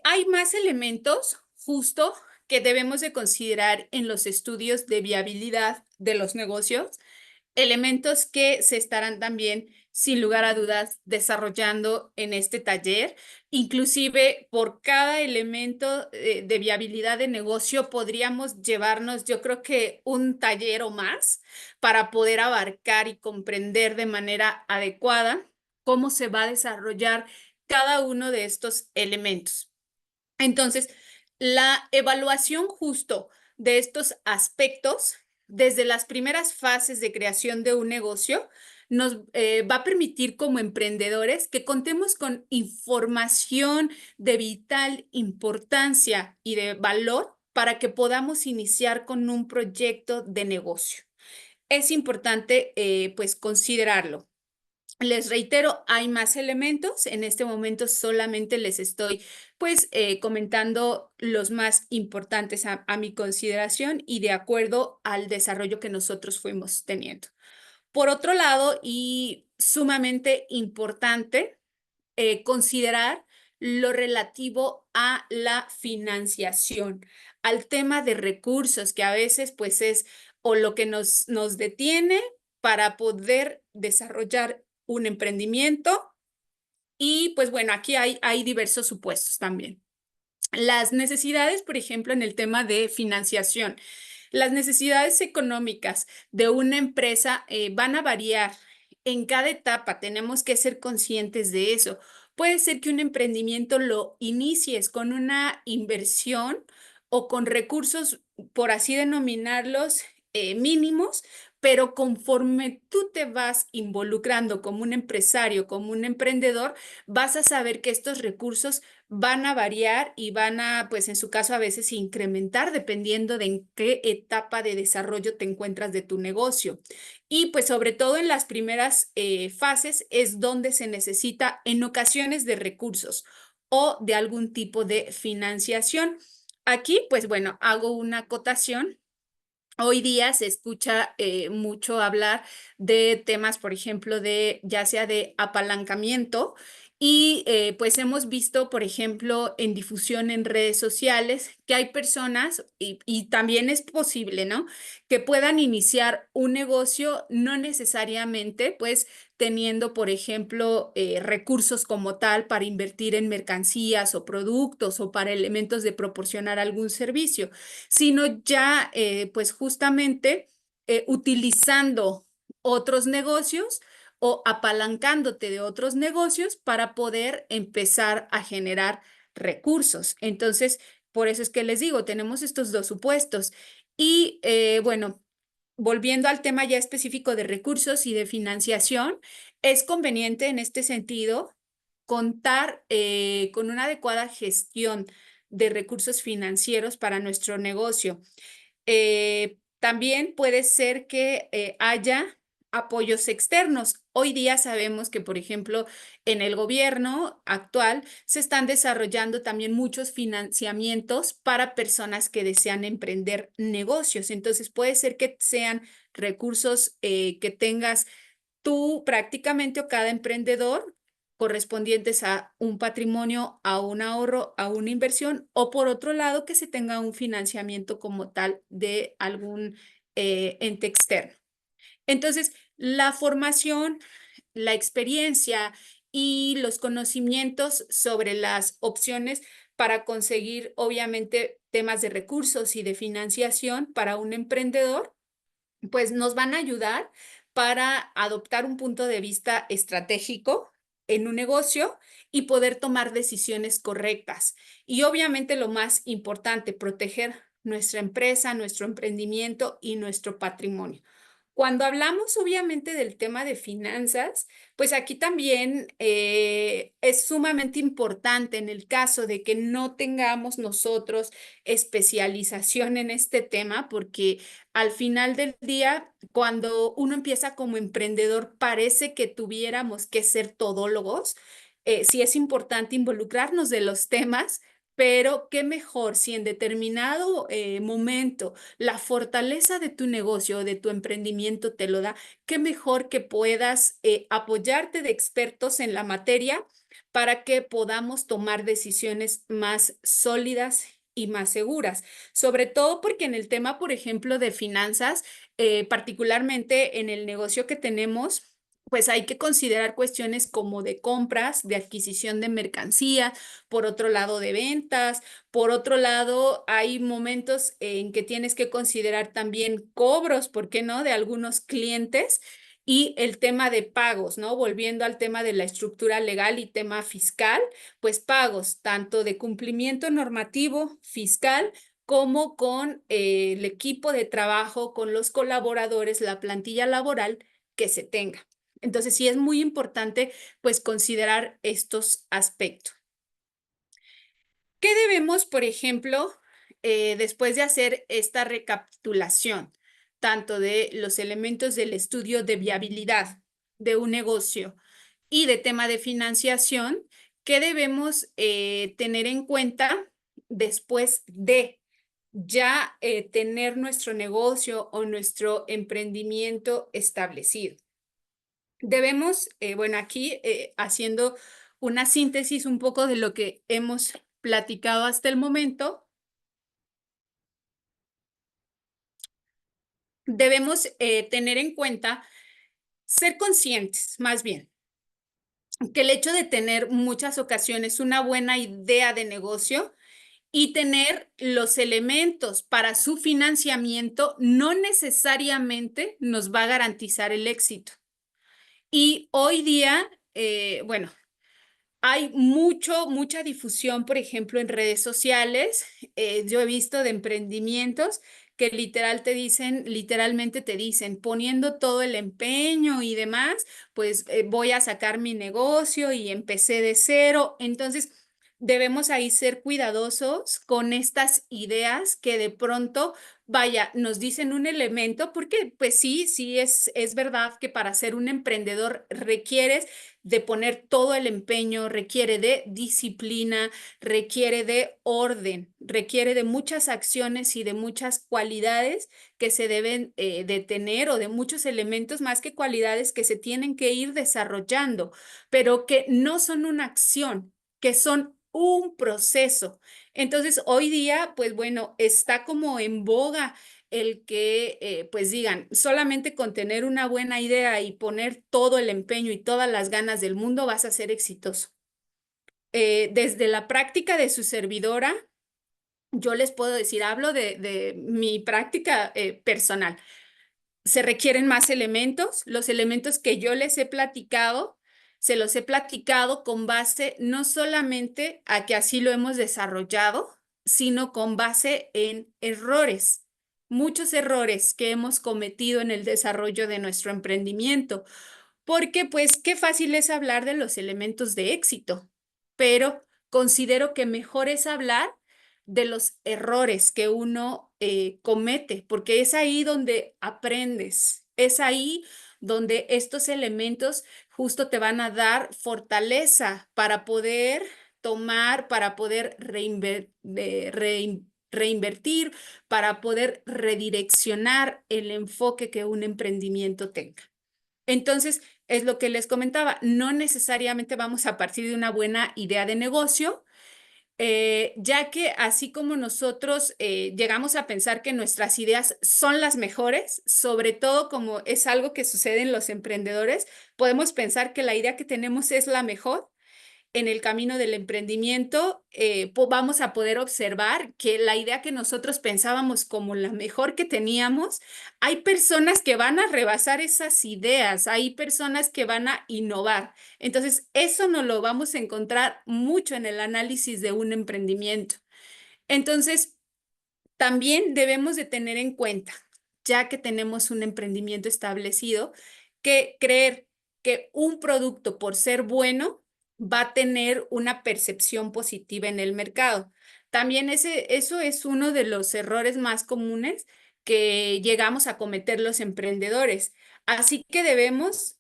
hay más elementos justo que debemos de considerar en los estudios de viabilidad de los negocios, elementos que se estarán también, sin lugar a dudas, desarrollando en este taller. Inclusive, por cada elemento de viabilidad de negocio podríamos llevarnos, yo creo que un taller o más para poder abarcar y comprender de manera adecuada cómo se va a desarrollar cada uno de estos elementos. Entonces, la evaluación justo de estos aspectos desde las primeras fases de creación de un negocio nos va a permitir como emprendedores que contemos con información de vital importancia y de valor para que podamos iniciar con un proyecto de negocio. Es importante pues considerarlo. Les reitero, hay más elementos. En este momento solamente les estoy pues comentando los más importantes a mi consideración y de acuerdo al desarrollo que nosotros fuimos teniendo. Por otro lado, y sumamente importante, considerar lo relativo a la financiación, al tema de recursos, que a veces pues es o lo que nos detiene para poder desarrollar un emprendimiento. Y pues bueno, aquí hay diversos supuestos también. Las necesidades, por ejemplo, en el tema de financiación. Las necesidades económicas de una empresa van a variar en cada etapa. Tenemos que ser conscientes de eso. Puede ser que un emprendimiento lo inicies con una inversión o con recursos, por así denominarlos, mínimos, pero conforme tú te vas involucrando como un empresario, como un emprendedor, vas a saber que estos recursos van a variar y van a, pues en su caso, a veces incrementar dependiendo de en qué etapa de desarrollo te encuentras de tu negocio. Y pues sobre todo en las primeras fases es donde se necesita en ocasiones de recursos o de algún tipo de financiación. Aquí, pues bueno, hago una acotación. Hoy día se escucha mucho hablar de temas, por ejemplo, de ya sea de apalancamiento y pues hemos visto, por ejemplo, en difusión en redes sociales que hay personas y también es posible, ¿no? Que puedan iniciar un negocio no necesariamente, pues teniendo, por ejemplo, recursos como tal para invertir en mercancías o productos o para elementos de proporcionar algún servicio, sino ya pues justamente utilizando otros negocios o apalancándote de otros negocios para poder empezar a generar recursos. Entonces, por eso es que les digo, tenemos estos dos supuestos. Y bueno, volviendo al tema ya específico de recursos y de financiación, es conveniente en este sentido contar con una adecuada gestión de recursos financieros para nuestro negocio. También puede ser que haya apoyos externos. Hoy día sabemos que, por ejemplo, en el gobierno actual se están desarrollando también muchos financiamientos para personas que desean emprender negocios. Entonces, puede ser que sean recursos que tengas tú prácticamente o cada emprendedor correspondientes a un patrimonio, a un ahorro, a una inversión, o por otro lado, que se tenga un financiamiento como tal de algún ente externo. Entonces, la formación, la experiencia y los conocimientos sobre las opciones para conseguir, obviamente, temas de recursos y de financiación para un emprendedor pues nos van a ayudar para adoptar un punto de vista estratégico en un negocio y poder tomar decisiones correctas. Y obviamente lo más importante, proteger nuestra empresa, nuestro emprendimiento y nuestro patrimonio. Cuando hablamos obviamente del tema de finanzas, pues aquí también es sumamente importante en el caso de que no tengamos nosotros especialización en este tema, porque al final del día, cuando uno empieza como emprendedor, parece que tuviéramos que ser todólogos. Sí es importante involucrarnos de los temas, pero qué mejor si en determinado momento la fortaleza de tu negocio o de tu emprendimiento te lo da, qué mejor que puedas apoyarte de expertos en la materia para que podamos tomar decisiones más sólidas y más seguras. Sobre todo porque en el tema, por ejemplo, de finanzas, particularmente en el negocio que tenemos, pues hay que considerar cuestiones como de compras, de adquisición de mercancía, por otro lado de ventas, por otro lado hay momentos en que tienes que considerar también cobros, ¿por qué no?, de algunos clientes. Y el tema de pagos, ¿no? Volviendo al tema de la estructura legal y tema fiscal, pues pagos tanto de cumplimiento normativo fiscal como con el equipo de trabajo, con los colaboradores, la plantilla laboral que se tenga. Entonces, sí es muy importante, pues, considerar estos aspectos. ¿Qué debemos, por ejemplo, después de hacer esta recapitulación, tanto de los elementos del estudio de viabilidad de un negocio y de tema de financiación, qué debemos tener en cuenta después de ya tener nuestro negocio o nuestro emprendimiento establecido. Debemos, bueno, aquí haciendo una síntesis un poco de lo que hemos platicado hasta el momento, debemos tener en cuenta, ser conscientes, más bien, que el hecho de tener muchas ocasiones una buena idea de negocio y tener los elementos para su financiamiento no necesariamente nos va a garantizar el éxito. Y hoy día, bueno, hay mucha difusión, por ejemplo, en redes sociales. Yo he visto de emprendimientos que literalmente te dicen, poniendo todo el empeño y demás, pues voy a sacar mi negocio y empecé de cero. Entonces, debemos ahí ser cuidadosos con estas ideas que de pronto, vaya, nos dicen un elemento, porque pues sí, es verdad que para ser un emprendedor requieres de poner todo el empeño, requiere de disciplina, requiere de orden, requiere de muchas acciones y de muchas cualidades que se deben de tener, o de muchos elementos más que cualidades que se tienen que ir desarrollando, pero que no son una acción, que son un proceso. Entonces, hoy día, pues bueno, está como en boga el que, pues digan, solamente con tener una buena idea y poner todo el empeño y todas las ganas del mundo vas a ser exitoso. Desde la práctica de su servidora, yo les puedo decir, hablo de mi práctica personal. Se requieren más elementos. Los elementos que yo les he platicado, se los he platicado con base no solamente a que así lo hemos desarrollado, sino con base en errores, muchos errores que hemos cometido en el desarrollo de nuestro emprendimiento. Porque pues qué fácil es hablar de los elementos de éxito, pero considero que mejor es hablar de los errores que uno comete, porque es ahí donde aprendes, es ahí donde estos elementos justo te van a dar fortaleza para poder tomar, para poder reinvertir, para poder redireccionar el enfoque que un emprendimiento tenga. Entonces, es lo que les comentaba, no necesariamente vamos a partir de una buena idea de negocio, ya que así como nosotros llegamos a pensar que nuestras ideas son las mejores, sobre todo como es algo que sucede en los emprendedores, podemos pensar que la idea que tenemos es la mejor. En el camino del emprendimiento, vamos a poder observar que la idea que nosotros pensábamos como la mejor que teníamos, hay personas que van a rebasar esas ideas, hay personas que van a innovar. Entonces, eso nos lo vamos a encontrar mucho en el análisis de un emprendimiento. Entonces, también debemos de tener en cuenta, ya que tenemos un emprendimiento establecido, que creer que un producto por ser bueno va a tener una percepción positiva en el mercado. También eso es uno de los errores más comunes que llegamos a cometer los emprendedores. Así que debemos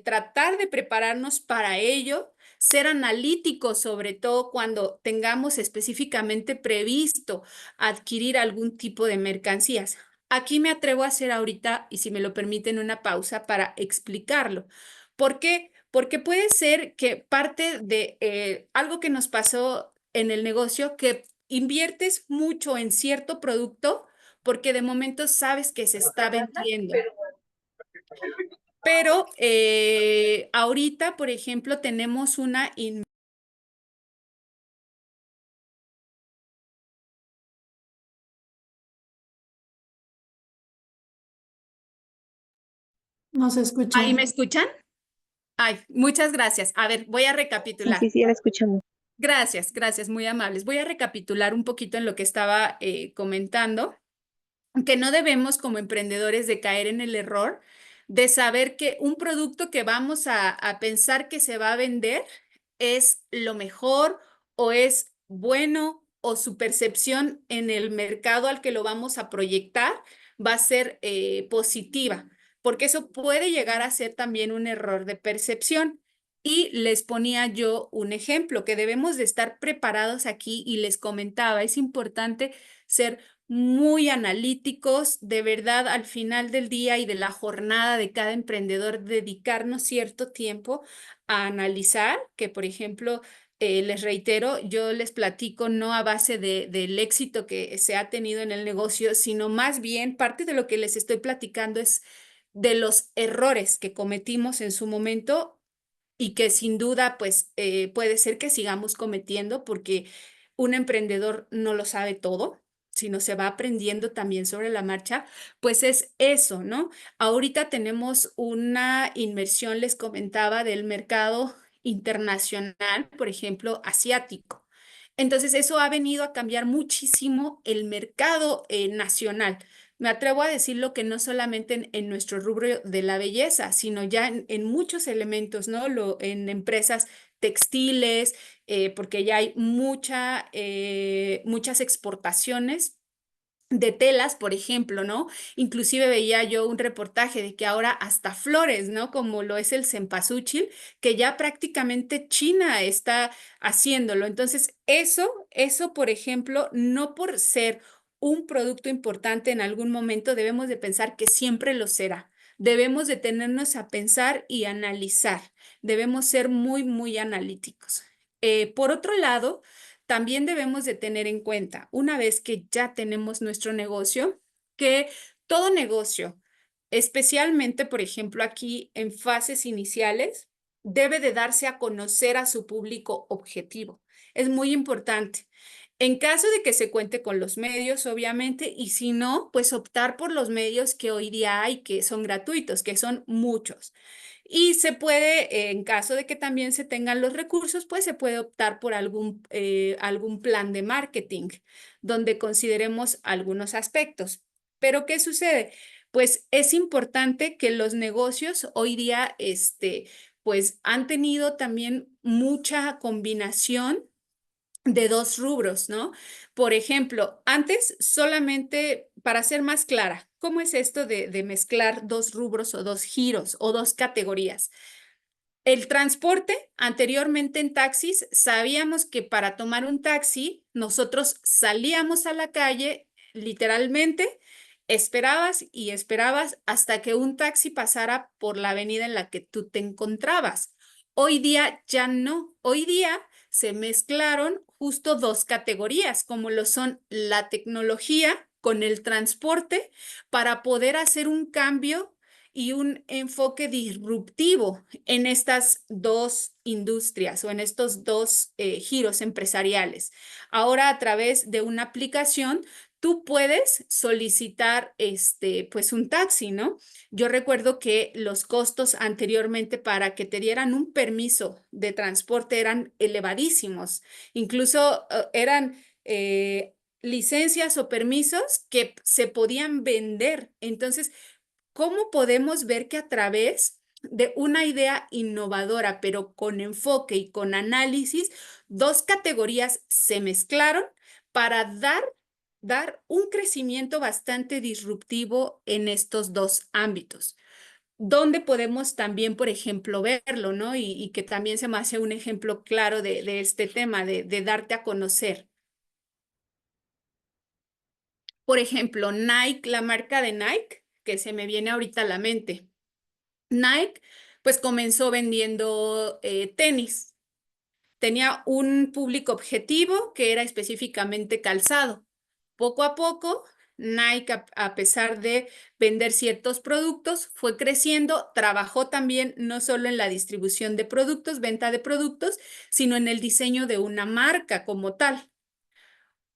tratar de prepararnos para ello, ser analíticos, sobre todo cuando tengamos específicamente previsto adquirir algún tipo de mercancías. Aquí me atrevo a hacer ahorita, y si me lo permiten, una pausa para explicarlo. ¿Por qué? Porque puede ser que parte de algo que nos pasó en el negocio, que inviertes mucho en cierto producto porque de momento sabes que se está vendiendo. Pero ahorita, por ejemplo, tenemos una No se escucha. ¿Ahí me escuchan? Ay, muchas gracias. A ver, voy a Sí, recapitular. sí, sí, ya la escuchamos. Gracias, muy amables. Voy a recapitular un poquito en lo que estaba comentando, que no debemos como emprendedores de caer en el error de saber que un producto que vamos a pensar que se va a vender es lo mejor, o es bueno, o su percepción en el mercado al que lo vamos a proyectar va a ser positiva, porque eso puede llegar a ser también un error de percepción. Y les ponía yo un ejemplo, que debemos de estar preparados aquí y les comentaba, es importante ser muy analíticos, de verdad, al final del día y de la jornada de cada emprendedor, dedicarnos cierto tiempo a analizar, que por ejemplo, les reitero, yo les platico no a base del éxito que se ha tenido en el negocio, sino más bien parte de lo que les estoy platicando es de los errores que cometimos en su momento y que sin duda, pues puede ser que sigamos cometiendo porque un emprendedor no lo sabe todo, sino se va aprendiendo también sobre la marcha, pues es eso, ¿no? Ahorita tenemos una inversión, les comentaba, del mercado internacional, por ejemplo, asiático. Entonces, eso ha venido a cambiar muchísimo el mercado nacional. Me atrevo a decirlo que no solamente en nuestro rubro de la belleza, sino ya en muchos elementos, ¿no? En empresas textiles, porque ya hay muchas exportaciones de telas, por ejemplo, ¿no? Inclusive veía yo un reportaje de que ahora hasta flores, ¿no? Como lo es el cempasúchil, que ya prácticamente China está haciéndolo. Entonces, eso, por ejemplo, no por ser un producto importante en algún momento, debemos de pensar que siempre lo será. Debemos detenernos a pensar y analizar. Debemos ser muy, muy analíticos. Por otro lado, también debemos de tener en cuenta, una vez que ya tenemos nuestro negocio, que todo negocio, especialmente, por ejemplo, aquí en fases iniciales, debe de darse a conocer a su público objetivo. Es muy importante. En caso de que se cuente con los medios, obviamente, y si no, pues optar por los medios que hoy día hay, que son gratuitos, que son muchos. Y se puede, en caso de que también se tengan los recursos, pues se puede optar por algún plan de marketing donde consideremos algunos aspectos. Pero ¿qué sucede? Pues es importante que los negocios hoy día, pues han tenido también mucha combinación de dos rubros, ¿no? Por ejemplo, antes solamente, para ser más clara, ¿cómo es esto de mezclar dos rubros o dos giros o dos categorías? El transporte, anteriormente en taxis, sabíamos que para tomar un taxi, nosotros salíamos a la calle, literalmente, esperabas y esperabas hasta que un taxi pasara por la avenida en la que tú te encontrabas. Hoy día ya no. Hoy día se mezclaron justo dos categorías, como lo son la tecnología con el transporte, para poder hacer un cambio y un enfoque disruptivo en estas dos industrias o en estos dos giros empresariales. Ahora, a través de una aplicación, tú puedes solicitar pues un taxi, ¿no? Yo recuerdo que los costos anteriormente para que te dieran un permiso de transporte eran elevadísimos. Incluso eran licencias o permisos que se podían vender. Entonces, ¿cómo podemos ver que a través de una idea innovadora, pero con enfoque y con análisis, dos categorías se mezclaron para dar un crecimiento bastante disruptivo en estos dos ámbitos? Donde podemos también, por ejemplo, verlo, ¿no? Y que también se me hace un ejemplo claro de este tema, de darte a conocer. Por ejemplo, Nike, la marca de Nike, que se me viene ahorita a la mente. Nike, pues comenzó vendiendo tenis. Tenía un público objetivo que era específicamente calzado. Poco a poco, Nike, a pesar de vender ciertos productos, fue creciendo, trabajó también no solo en la distribución de productos, venta de productos, sino en el diseño de una marca como tal.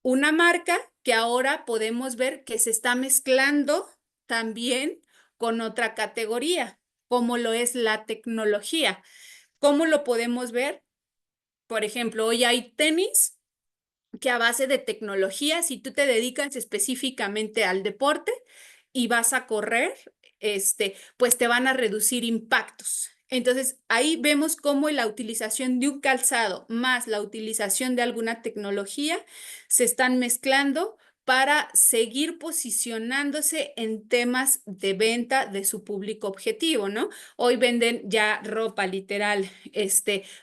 Una marca que ahora podemos ver que se está mezclando también con otra categoría, como lo es la tecnología. ¿Cómo lo podemos ver? Por ejemplo, hoy hay tenis que a base de tecnología, si tú te dedicas específicamente al deporte y vas a correr, pues te van a reducir impactos. Entonces, ahí vemos cómo la utilización de un calzado más la utilización de alguna tecnología se están mezclando para seguir posicionándose en temas de venta de su público objetivo, ¿no? Hoy venden ya ropa literal,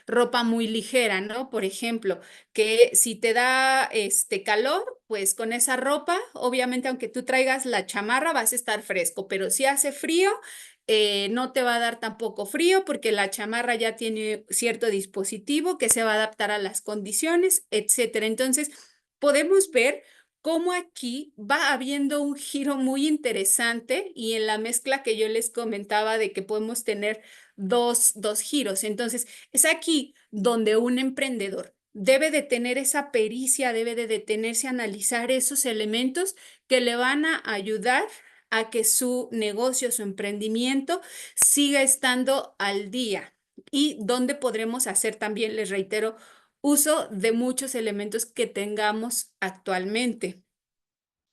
ropa muy ligera, ¿no? Por ejemplo, que si te da calor, pues con esa ropa, obviamente aunque tú traigas la chamarra vas a estar fresco, pero si hace frío, no te va a dar tampoco frío porque la chamarra ya tiene cierto dispositivo que se va a adaptar a las condiciones, etcétera. Entonces, podemos ver cómo aquí va habiendo un giro muy interesante y en la mezcla que yo les comentaba de que podemos tener dos giros. Entonces, es aquí donde un emprendedor debe de tener esa pericia, debe de detenerse a analizar esos elementos que le van a ayudar a que su negocio, su emprendimiento siga estando al día y donde podremos hacer también, les reitero, uso de muchos elementos que tengamos actualmente.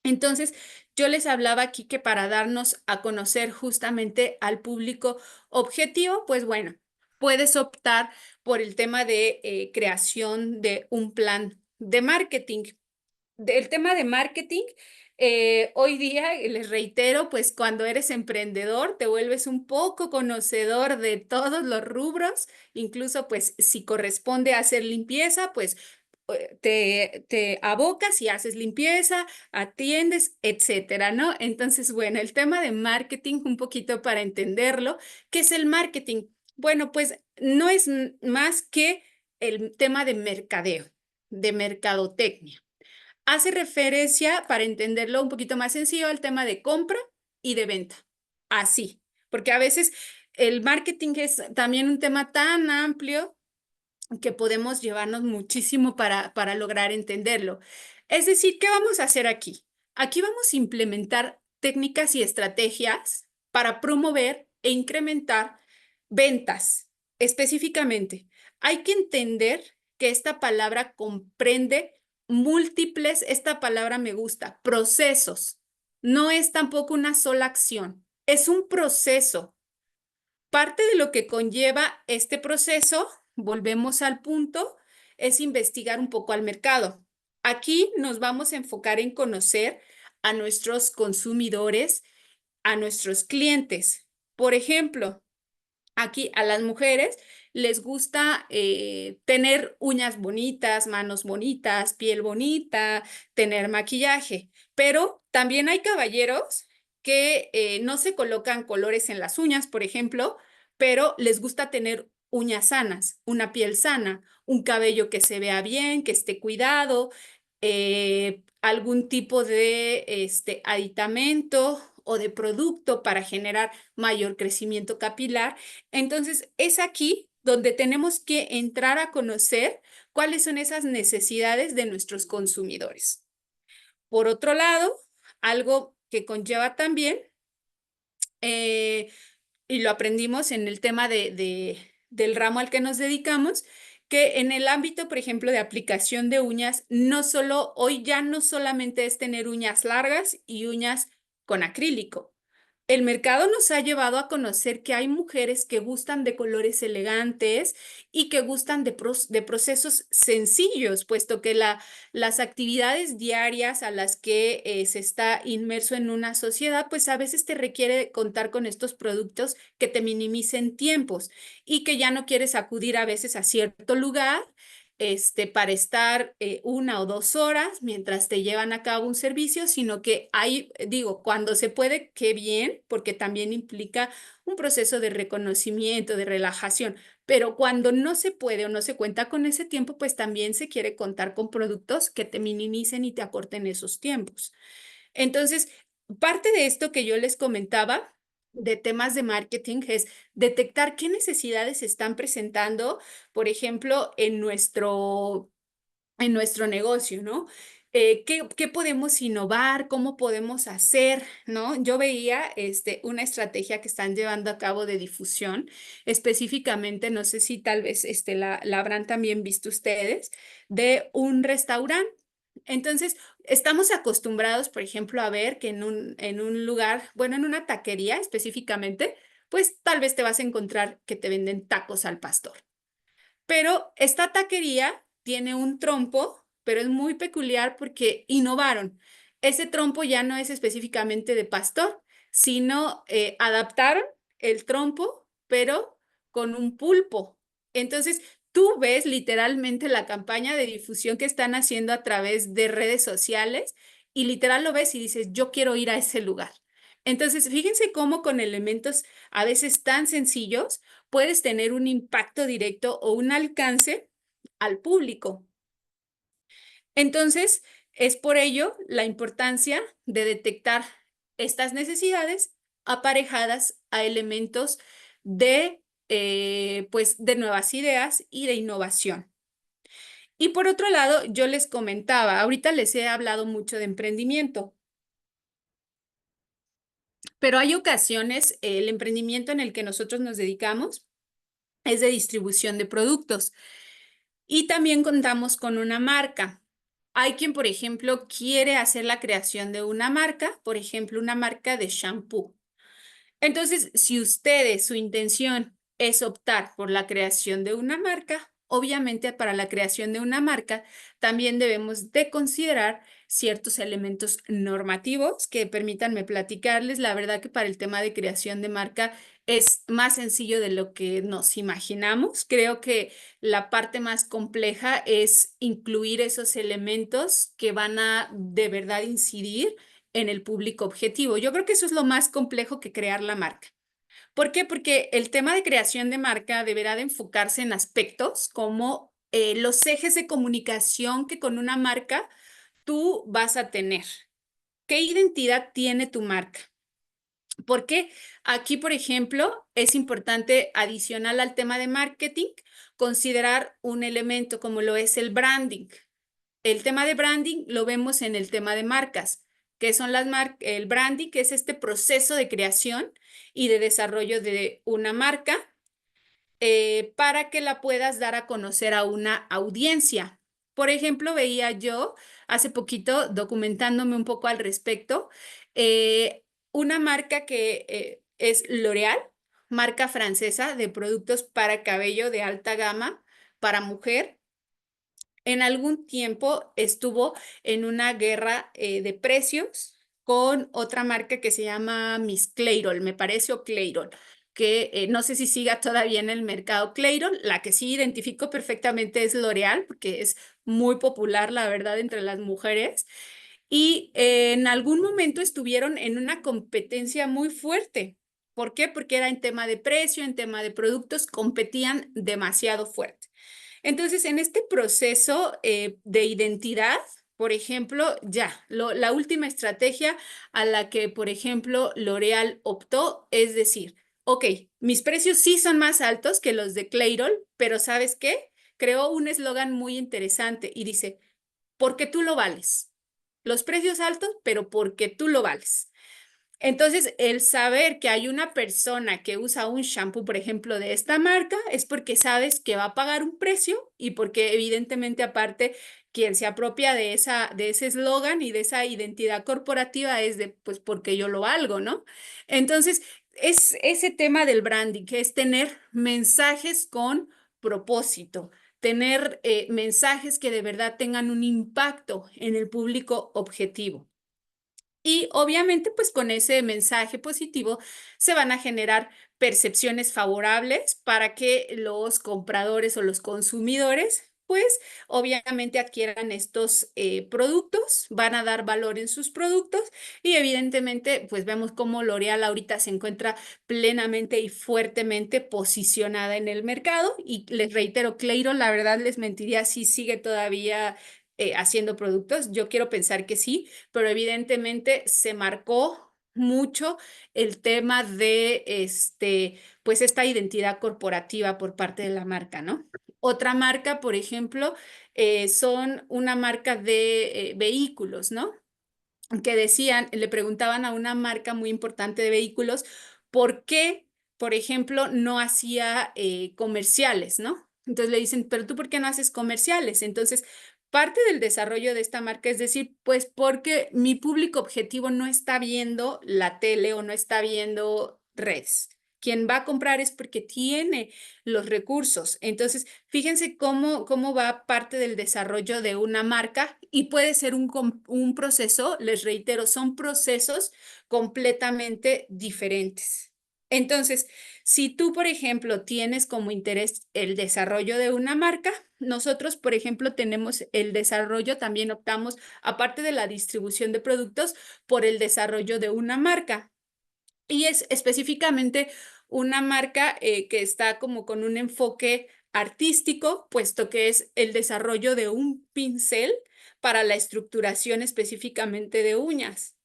Entonces, yo les hablaba aquí que para darnos a conocer justamente al público objetivo, pues bueno, puedes optar por el tema de creación de un plan de marketing. Del tema de marketing, hoy día, les reitero, pues cuando eres emprendedor te vuelves un poco conocedor de todos los rubros, incluso pues si corresponde hacer limpieza, pues te abocas y haces limpieza, atiendes, etcétera, ¿no? Entonces, bueno, el tema de marketing, un poquito para entenderlo, ¿qué es el marketing? Bueno, pues no es más que el tema de mercadeo, de mercadotecnia. Hace referencia, para entenderlo un poquito más sencillo, al tema de compra y de venta. Así, porque a veces el marketing es también un tema tan amplio que podemos llevarnos muchísimo para lograr entenderlo. Es decir, ¿qué vamos a hacer aquí? Aquí vamos a implementar técnicas y estrategias para promover e incrementar ventas. Específicamente, hay que entender que esta palabra comprende múltiples, esta palabra me gusta, procesos. No es tampoco una sola acción, es un proceso. Parte de lo que conlleva este proceso, volvemos al punto, es investigar un poco al mercado. Aquí nos vamos a enfocar en conocer a nuestros consumidores, a nuestros clientes. Por ejemplo, aquí a las mujeres les gusta tener uñas bonitas, manos bonitas, piel bonita, tener maquillaje, pero también hay caballeros que no se colocan colores en las uñas, por ejemplo, pero les gusta tener uñas sanas, una piel sana, un cabello que se vea bien, que esté cuidado, algún tipo de aditamento o de producto para generar mayor crecimiento capilar. Entonces, es aquí donde tenemos que entrar a conocer cuáles son esas necesidades de nuestros consumidores. Por otro lado, algo que conlleva también, y lo aprendimos en el tema del ramo al que nos dedicamos, que en el ámbito, por ejemplo, de aplicación de uñas, hoy ya no solamente es tener uñas largas y uñas con acrílico. El mercado nos ha llevado a conocer que hay mujeres que gustan de colores elegantes y que gustan de procesos sencillos, puesto que las actividades diarias a las que se está inmerso en una sociedad, pues a veces te requiere contar con estos productos que te minimicen tiempos y que ya no quieres acudir a veces a cierto lugar para estar 1 o 2 horas mientras te llevan a cabo un servicio, sino que hay, digo, cuando se puede, qué bien, porque también implica un proceso de reconocimiento, de relajación, pero cuando no se puede o no se cuenta con ese tiempo, pues también se quiere contar con productos que te minimicen y te acorten esos tiempos. Entonces, parte de esto que yo les comentaba de temas de marketing es detectar qué necesidades se están presentando, por ejemplo, en nuestro negocio, ¿no? ¿Qué podemos innovar? ¿Cómo podemos hacer? ¿No? Yo veía una estrategia que están llevando a cabo de difusión, específicamente, no sé si tal vez la habrán también visto ustedes, de un restaurante. Entonces, estamos acostumbrados, por ejemplo, a ver que en un lugar, bueno, en una taquería específicamente, pues tal vez te vas a encontrar que te venden tacos al pastor. Pero esta taquería tiene un trompo, pero es muy peculiar porque innovaron. ese trompo ya no es específicamente de pastor, sino adaptaron el trompo, pero con un pulpo. Entonces, tú ves literalmente la campaña de difusión que están haciendo a través de redes sociales y literal lo ves y dices, yo quiero ir a ese lugar. Entonces, fíjense cómo con elementos a veces tan sencillos puedes tener un impacto directo o un alcance al público. Entonces, es por ello la importancia de detectar estas necesidades aparejadas a elementos de, pues, de nuevas ideas y de innovación. Y por otro lado, yo les comentaba, ahorita les he hablado mucho de emprendimiento, pero hay ocasiones, el emprendimiento en el que nosotros nos dedicamos es de distribución de productos y también contamos con una marca. Hay quien, por ejemplo, quiere hacer la creación de una marca, por ejemplo, una marca de shampoo. Entonces, si ustedes, su intención es optar por la creación de una marca, obviamente para la creación de una marca también debemos de considerar ciertos elementos normativos que permítanme platicarles. La verdad que para el tema de creación de marca es más sencillo de lo que nos imaginamos. Creo que la parte más compleja es incluir esos elementos que van a de verdad incidir en el público objetivo. Yo creo que eso es lo más complejo que crear la marca. ¿Por qué? Porque el tema de creación de marca deberá de enfocarse en aspectos como los ejes de comunicación que con una marca tú vas a tener. ¿Qué identidad tiene tu marca? Porque aquí, por ejemplo, es importante, adicional al tema de marketing, considerar un elemento como lo es el branding. El tema de branding lo vemos en el tema de marcas, que son el branding, que es este proceso de creación y de desarrollo de una marca para que la puedas dar a conocer a una audiencia. Por ejemplo, veía yo hace poquito, documentándome un poco al respecto, una marca que es L'Oréal, marca francesa de productos para cabello de alta gama para mujer. En algún tiempo estuvo en una guerra de precios con otra marca que se llama Miss Clairol, me parece, o Clairol, que no sé si siga todavía en el mercado Clairol. La que sí identifico perfectamente es L'Oréal, porque es muy popular, la verdad, entre las mujeres. Y en algún momento estuvieron en una competencia muy fuerte. ¿Por qué? Porque era en tema de precio, en tema de productos, competían demasiado fuerte. Entonces, en este proceso de identidad, por ejemplo, la última estrategia a la que, por ejemplo, L'Oréal optó es decir, ok, mis precios sí son más altos que los de Clairol, pero ¿sabes qué? Creó un eslogan muy interesante y dice, porque tú lo vales. Los precios altos, pero porque tú lo vales. Entonces, el saber que hay una persona que usa un shampoo, por ejemplo, de esta marca, es porque sabes que va a pagar un precio y porque evidentemente aparte quien se apropia de ese eslogan y de esa identidad corporativa es de, pues porque yo lo valgo, ¿no? Entonces, es ese tema del branding, que es tener mensajes con propósito, tener mensajes que de verdad tengan un impacto en el público objetivo. Y obviamente, pues con ese mensaje positivo se van a generar percepciones favorables para que los compradores o los consumidores, pues obviamente adquieran estos productos, van a dar valor en sus productos y evidentemente, pues vemos cómo L'Oréal ahorita se encuentra plenamente y fuertemente posicionada en el mercado. Y les reitero, Clairo, la verdad les mentiría si sigue todavía haciendo productos. Yo quiero pensar que sí, pero evidentemente se marcó mucho el tema de pues esta identidad corporativa por parte de la marca, ¿no? Otra marca, por ejemplo, son una marca de vehículos, ¿no? Que decían, le preguntaban a una marca muy importante de vehículos por qué, por ejemplo, no hacía comerciales, ¿no? Entonces le dicen, pero tú, ¿por qué no haces comerciales? Entonces, parte del desarrollo de esta marca es decir, pues porque mi público objetivo no está viendo la tele o no está viendo redes. Quien va a comprar es porque tiene los recursos. Entonces, fíjense cómo va parte del desarrollo de una marca y puede ser un proceso, les reitero, son procesos completamente diferentes. Entonces, si tú, por ejemplo, tienes como interés el desarrollo de una marca, nosotros, por ejemplo, tenemos el desarrollo, también optamos, aparte de la distribución de productos, por el desarrollo de una marca. Y es específicamente una marca que está como con un enfoque artístico, puesto que es el desarrollo de un pincel para la estructuración específicamente de uñas.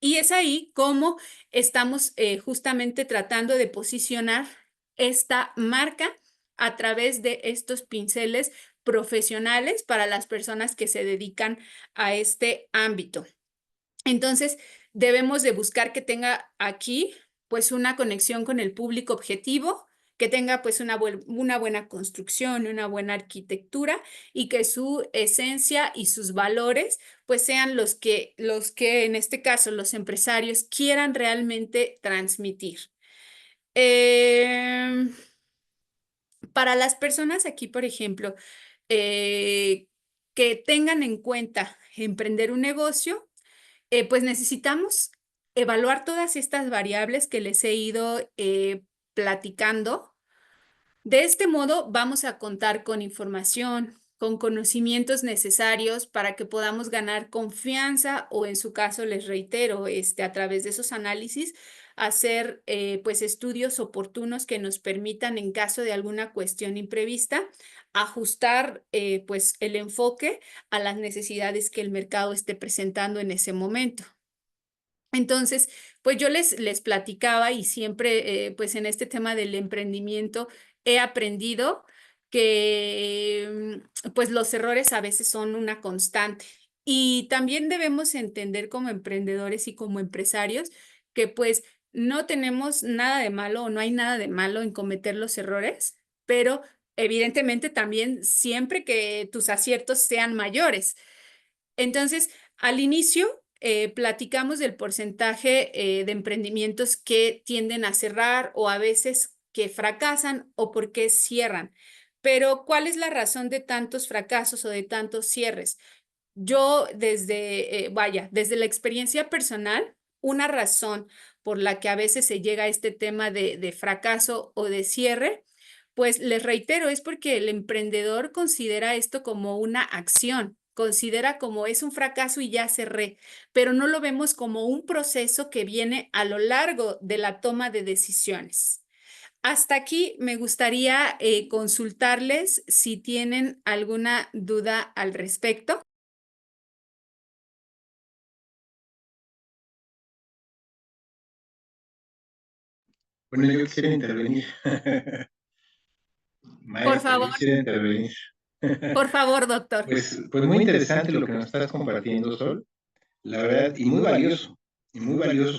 Y es ahí como estamos justamente tratando de posicionar esta marca a través de estos pinceles profesionales para las personas que se dedican a este ámbito. Entonces, debemos de buscar que tenga aquí, pues, una conexión con el público objetivo, que tenga, pues, una buena construcción, una buena arquitectura y que su esencia y sus valores, pues, sean los que en este caso los empresarios quieran realmente transmitir. Em, para las personas aquí, por ejemplo, que tengan en cuenta emprender un negocio, pues necesitamos evaluar todas estas variables que les he ido platicando. De este modo, vamos a contar con información, con conocimientos necesarios para que podamos ganar confianza o, en su caso, les reitero, a través de esos análisis, hacer pues estudios oportunos que nos permitan, en caso de alguna cuestión imprevista, ajustar pues el enfoque a las necesidades que el mercado esté presentando en ese momento. Entonces, pues yo les platicaba y siempre, pues en este tema del emprendimiento he aprendido que, pues los errores a veces son una constante. Y también debemos entender como emprendedores y como empresarios que pues no tenemos nada de malo o no hay nada de malo en cometer los errores, pero evidentemente también siempre que tus aciertos sean mayores. Entonces, al inicio platicamos del porcentaje de emprendimientos que tienden a cerrar o a veces que fracasan o por qué cierran. Pero, ¿cuál es la razón de tantos fracasos o de tantos cierres? Yo desde la experiencia personal, una razón por la que a veces se llega a este tema de fracaso o de cierre, pues les reitero, es porque el emprendedor considera esto como una acción, considera como es un fracaso y ya cerré, pero no lo vemos como un proceso que viene a lo largo de la toma de decisiones. Hasta aquí me gustaría consultarles si tienen alguna duda al respecto. Bueno, yo quisiera intervenir. Por Maestra, yo favor, quisiera intervenir. por favor, doctor. Pues muy interesante lo que nos estás compartiendo, Sol. La verdad, y muy valioso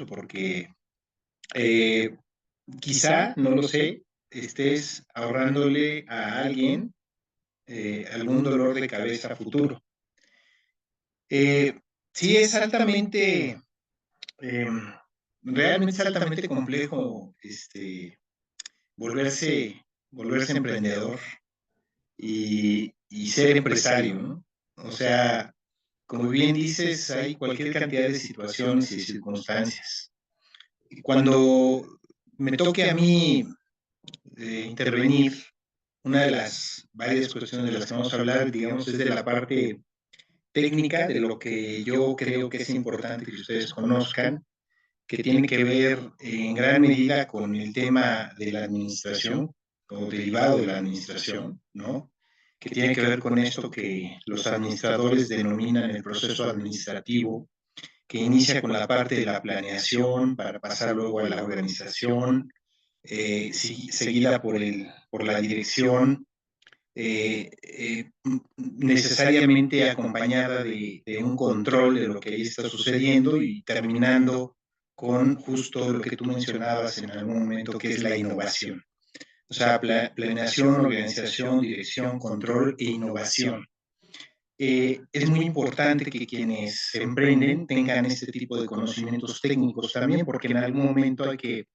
porque eh, quizá, no lo sé, estés ahorrándole a alguien algún dolor de cabeza futuro. Eh, sí, es altamente, eh, realmente es altamente complejo volverse emprendedor y ser empresario, ¿no? O sea, como bien dices, hay cualquier cantidad de situaciones y circunstancias. Cuando me toque a mí intervenir, una de las varias cuestiones de las que vamos a hablar, digamos, es de la parte técnica, de lo que yo creo que es importante que ustedes conozcan, que tiene que ver en gran medida con el tema de la administración o derivado de la administración, ¿no? Que tiene que ver con esto que los administradores denominan el proceso administrativo, que inicia con la parte de la planeación para pasar luego a la organización, seguida por la dirección, necesariamente acompañada de un control de lo que ahí está sucediendo y terminando con justo lo que tú mencionabas en algún momento, que es la innovación. O sea, planeación, organización, dirección, control e innovación. Es muy importante que quienes emprenden tengan este tipo de conocimientos técnicos también, porque en algún momento hay que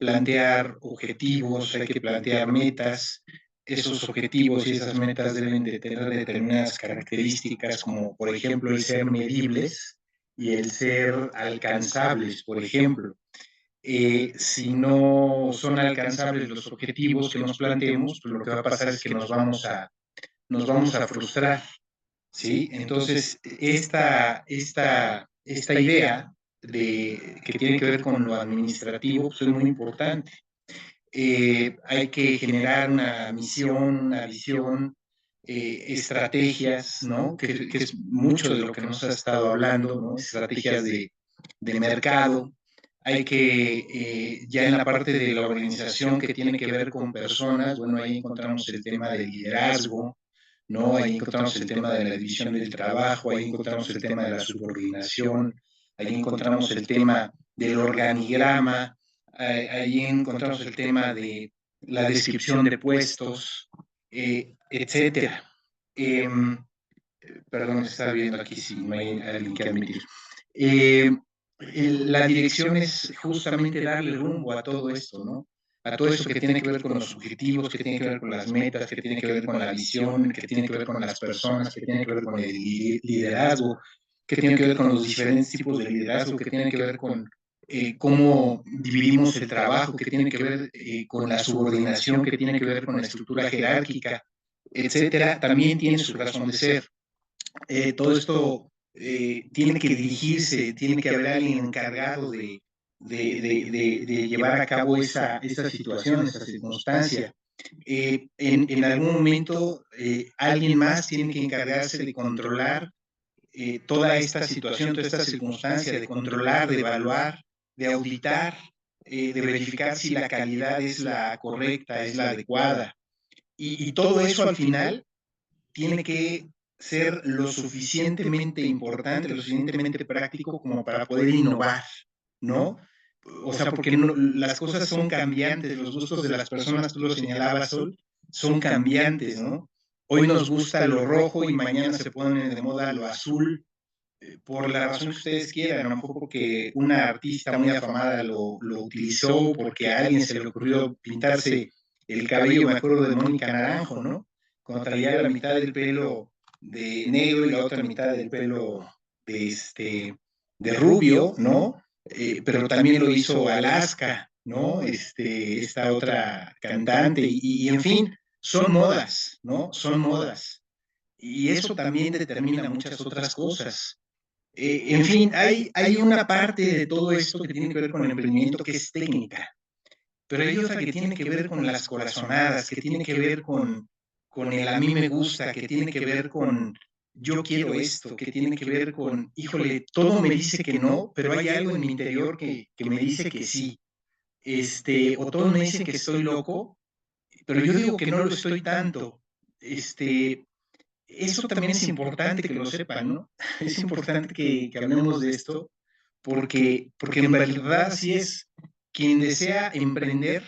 plantear objetivos, hay que plantear metas. Esos objetivos y esas metas deben de tener determinadas características, como por ejemplo el ser medibles y el ser alcanzables, por ejemplo. Si no son alcanzables los objetivos que nos planteemos, pues lo que va a pasar es que nos vamos a frustrar, ¿sí? Entonces, esta idea que tiene que ver con lo administrativo, pues es muy importante. Hay que generar una misión, una visión, estrategias, ¿no? Que es mucho de lo que nos ha estado hablando, ¿no? Estrategias de mercado. Hay que, ya en la parte de la organización que tiene que ver con personas, bueno, ahí encontramos el tema del liderazgo, ¿no? Ahí encontramos el tema de la división del trabajo, ahí encontramos el tema de la subordinación, ahí encontramos el tema del organigrama, ahí encontramos el tema de la descripción de puestos, etcétera. Perdón, está viendo aquí si no hay alguien que admitir. La dirección es justamente darle rumbo a todo esto, ¿no? A todo eso que tiene que ver con los objetivos, que tiene que ver con las metas, que tiene que ver con la visión, que tiene que ver con las personas, que tiene que ver con el liderazgo, que tiene que ver con los diferentes tipos de liderazgo, que tiene que ver con cómo dividimos el trabajo, que tiene que ver con la subordinación, que tiene que ver con la estructura jerárquica, etcétera, también tiene su razón de ser. Todo esto tiene que dirigirse, tiene que haber alguien encargado de llevar a cabo esa situación, esa circunstancia. En algún momento alguien más tiene que encargarse de controlar toda esta situación, toda esta circunstancia, de controlar, de evaluar, de auditar, de verificar si la calidad es la correcta, es la adecuada. Y todo eso al final tiene que ser lo suficientemente importante, lo suficientemente práctico como para poder innovar, ¿no? O sea, porque las cosas son cambiantes, los gustos de las personas, tú lo señalabas, Sol, son cambiantes, ¿no? Hoy nos gusta lo rojo y mañana se pone de moda lo azul, por la razón que ustedes quieran, ¿no? Porque una artista muy afamada lo utilizó, porque a alguien se le ocurrió pintarse el cabello, me acuerdo de Mónica Naranjo, ¿no? Cuando traía la mitad del pelo de negro y la otra mitad del pelo de rubio, ¿no? Pero también lo hizo Alaska, ¿no? Esta otra cantante, y en fin, son modas, ¿no? Son modas. Y eso también determina muchas otras cosas. En fin, hay una parte de todo esto que tiene que ver con el emprendimiento que es técnica, pero hay otra que tiene que ver con las corazonadas, que tiene que ver con el a mí me gusta, que tiene que ver con yo quiero esto, que tiene que ver con, híjole, todo me dice que no, pero hay algo en mi interior que me dice que sí. O todos me dicen que estoy loco, pero yo digo que no lo estoy tanto. Eso también es importante que lo sepan, ¿no? Es importante que hablemos de esto porque en verdad así es. Quien desea emprender,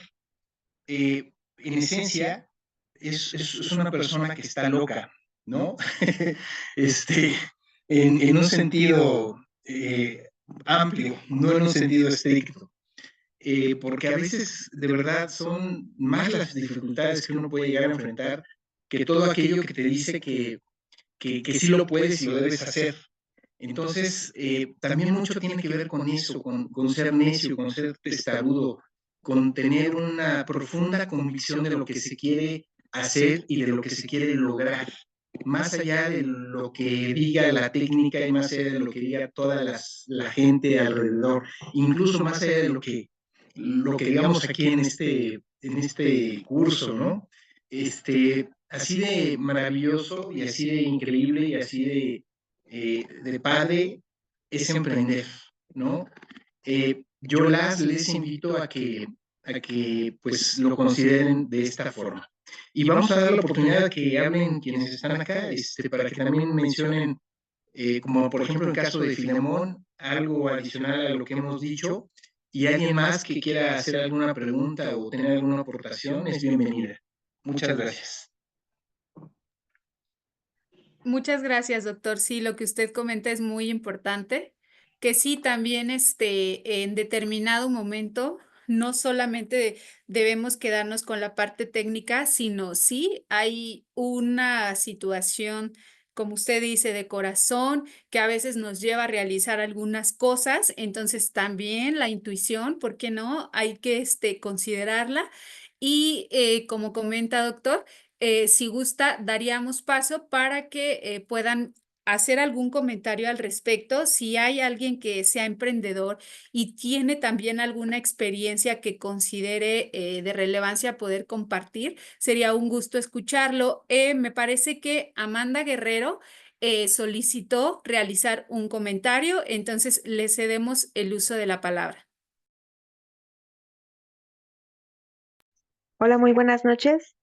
en esencia, es una persona que está loca, ¿no? este, en un sentido amplio, no en un sentido estricto. Porque a veces de verdad son más las dificultades que uno puede llegar a enfrentar que todo aquello que te dice que sí lo puedes y lo debes hacer. Entonces, también mucho tiene que ver con eso, con ser necio, con ser testarudo, con tener una profunda convicción de lo que se quiere hacer y de lo que se quiere lograr, más allá de lo que diga la técnica y más allá de lo que diga toda la gente alrededor, incluso más allá de lo que digamos aquí en este curso, ¿no? Así de maravilloso y así de increíble y así de padre es emprender, ¿no? Yo les invito a que pues lo consideren de esta forma. Y vamos a dar la oportunidad a que hablen quienes están acá, para que también mencionen, como por ejemplo en el caso de Filemón, algo adicional a lo que hemos dicho, y alguien más que quiera hacer alguna pregunta o tener alguna aportación es bienvenida. Muchas gracias. Muchas gracias, doctor. Sí, lo que usted comenta es muy importante, que sí, también en determinado momento no solamente debemos quedarnos con la parte técnica, sino sí hay una situación, como usted dice, de corazón, que a veces nos lleva a realizar algunas cosas. Entonces también la intuición, ¿por qué no? Hay que considerarla. Y como comenta doctor, si gusta, daríamos paso para que puedan hacer algún comentario al respecto. Si hay alguien que sea emprendedor y tiene también alguna experiencia que considere de relevancia poder compartir, sería un gusto escucharlo. Me parece que Amanda Guerrero solicitó realizar un comentario, entonces le cedemos el uso de la palabra. Hola, muy buenas noches.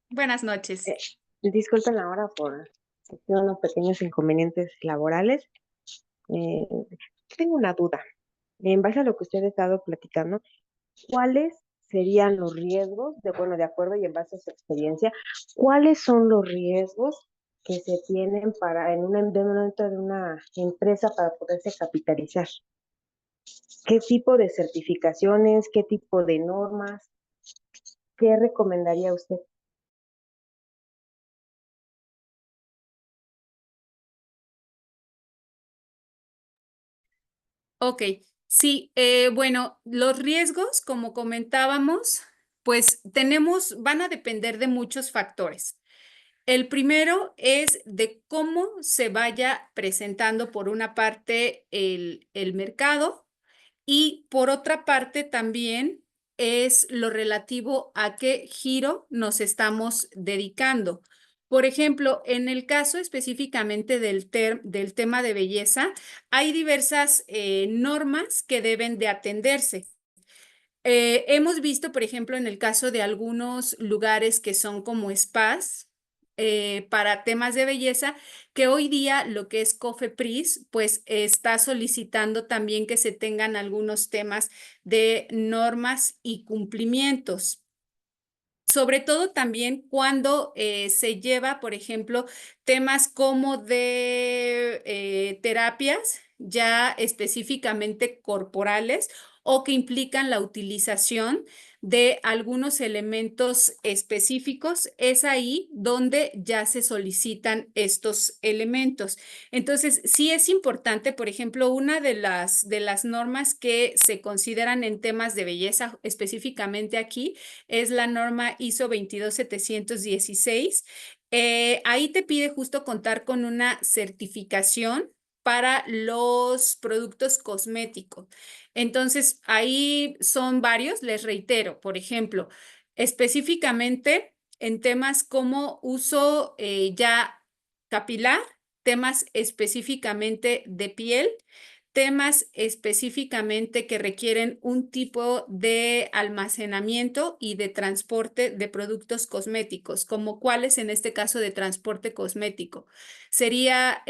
Buenas noches. Disculpen la hora por unos pequeños inconvenientes laborales. Eh, Tengo una duda. En base a lo que usted ha estado platicando, ¿cuáles serían los riesgos, de acuerdo y en base a su experiencia, cuáles son los riesgos que se tienen dentro de una empresa para poderse capitalizar? ¿Qué tipo de certificaciones, qué tipo de normas, qué recomendaría usted? Ok, sí, bueno, los riesgos, como comentábamos, pues van a depender de muchos factores. El primero es de cómo se vaya presentando por una parte el mercado y por otra parte también es lo relativo a qué giro nos estamos dedicando. Por ejemplo, en el caso específicamente del tema de belleza, hay diversas normas que deben de atenderse. Hemos visto, por ejemplo, en el caso de algunos lugares que son como spas para temas de belleza, que hoy día lo que es COFEPRIS, pues está solicitando también que se tengan algunos temas de normas y cumplimientos. Sobre todo también cuando se lleva, por ejemplo, temas como de terapias ya específicamente corporales o que implican la utilización de algunos elementos específicos, es ahí donde ya se solicitan estos elementos. Entonces, sí es importante, por ejemplo, una de las normas que se consideran en temas de belleza, específicamente aquí, es la norma ISO 22716. Ahí te pide justo contar con una certificación para los productos cosméticos. Entonces, ahí son varios, les reitero, por ejemplo, específicamente en temas como uso ya capilar, temas específicamente de piel, temas específicamente que requieren un tipo de almacenamiento y de transporte de productos cosméticos, como cuáles en este caso de transporte cosmético. Sería,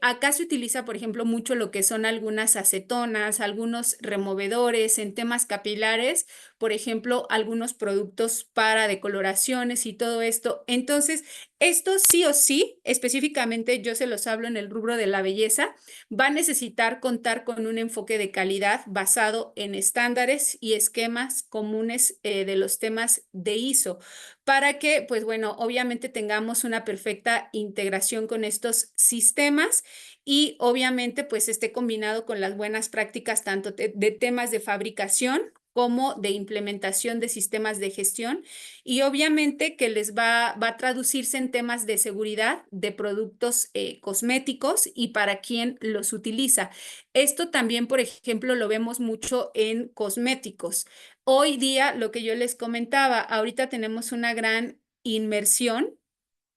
acá se utiliza, por ejemplo, mucho lo que son algunas acetonas, algunos removedores en temas capilares, por ejemplo, algunos productos para decoloraciones y todo esto. Entonces, esto sí o sí, específicamente yo se los hablo en el rubro de la belleza, va a necesitar contar con un enfoque de calidad basado en estándares y esquemas comunes de los temas de ISO para que, pues bueno, obviamente tengamos una perfecta integración con estos sistemas y obviamente pues esté combinado con las buenas prácticas tanto de temas de fabricación como de implementación de sistemas de gestión y obviamente que va a traducirse en temas de seguridad de productos cosméticos y para quién los utiliza. Esto también, por ejemplo, lo vemos mucho en cosméticos. Hoy día, lo que yo les comentaba, ahorita tenemos una gran inmersión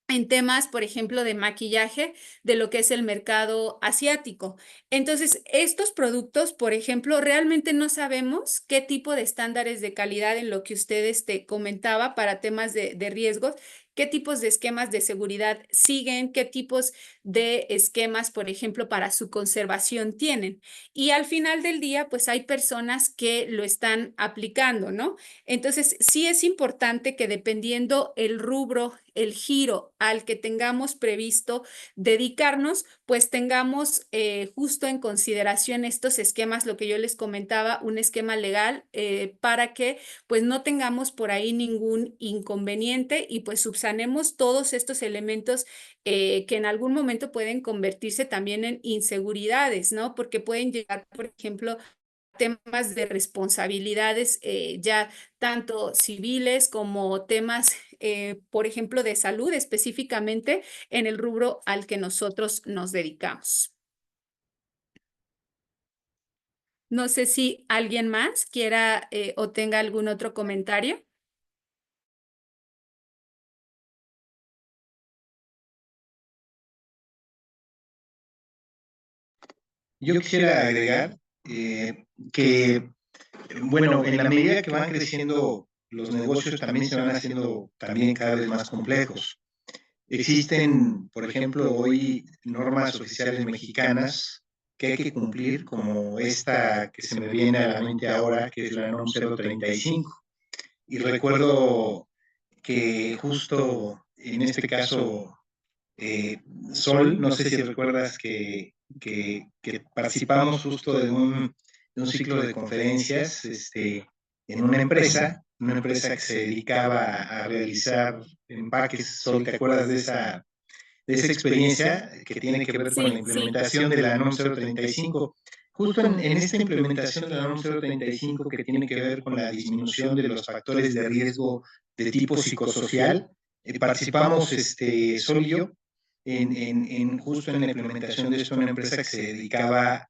en temas, por ejemplo, de maquillaje de lo que es el mercado asiático. Entonces, estos productos, por ejemplo, realmente no sabemos qué tipo de estándares de calidad en lo que usted comentaba para temas de riesgos, qué tipos de esquemas de seguridad siguen, qué tipos de esquemas, por ejemplo, para su conservación tienen. Y al final del día, pues hay personas que lo están aplicando, ¿no? Entonces, sí es importante que dependiendo el rubro, el giro al que tengamos previsto dedicarnos, pues tengamos justo en consideración estos esquemas, lo que yo les comentaba, un esquema legal para que pues no tengamos por ahí ningún inconveniente y pues subsanemos todos estos elementos que en algún momento pueden convertirse también en inseguridades, ¿no? Porque pueden llegar, por ejemplo, temas de responsabilidades ya tanto civiles como temas, por ejemplo, de salud específicamente en el rubro al que nosotros nos dedicamos. No sé si alguien más quiera o tenga algún otro comentario. Yo quisiera agregar que, bueno, en la medida que van creciendo los negocios también se van haciendo también cada vez más complejos. Existen, por ejemplo, hoy normas oficiales mexicanas que hay que cumplir, como esta que se me viene a la mente ahora, que es la NOM 035. Y recuerdo que justo en este caso, Sol, no sé si recuerdas que participamos justo de un ciclo de conferencias en una empresa que se dedicaba a realizar empaques. Sol, ¿te acuerdas de esa experiencia que tiene que ver con la Sí, sí. implementación de la NOM 035? Justo en esta implementación de la NOM 035 que tiene que ver con la disminución de los factores de riesgo de tipo psicosocial, participamos Sol y yo justo en la implementación de esto en una empresa que se dedicaba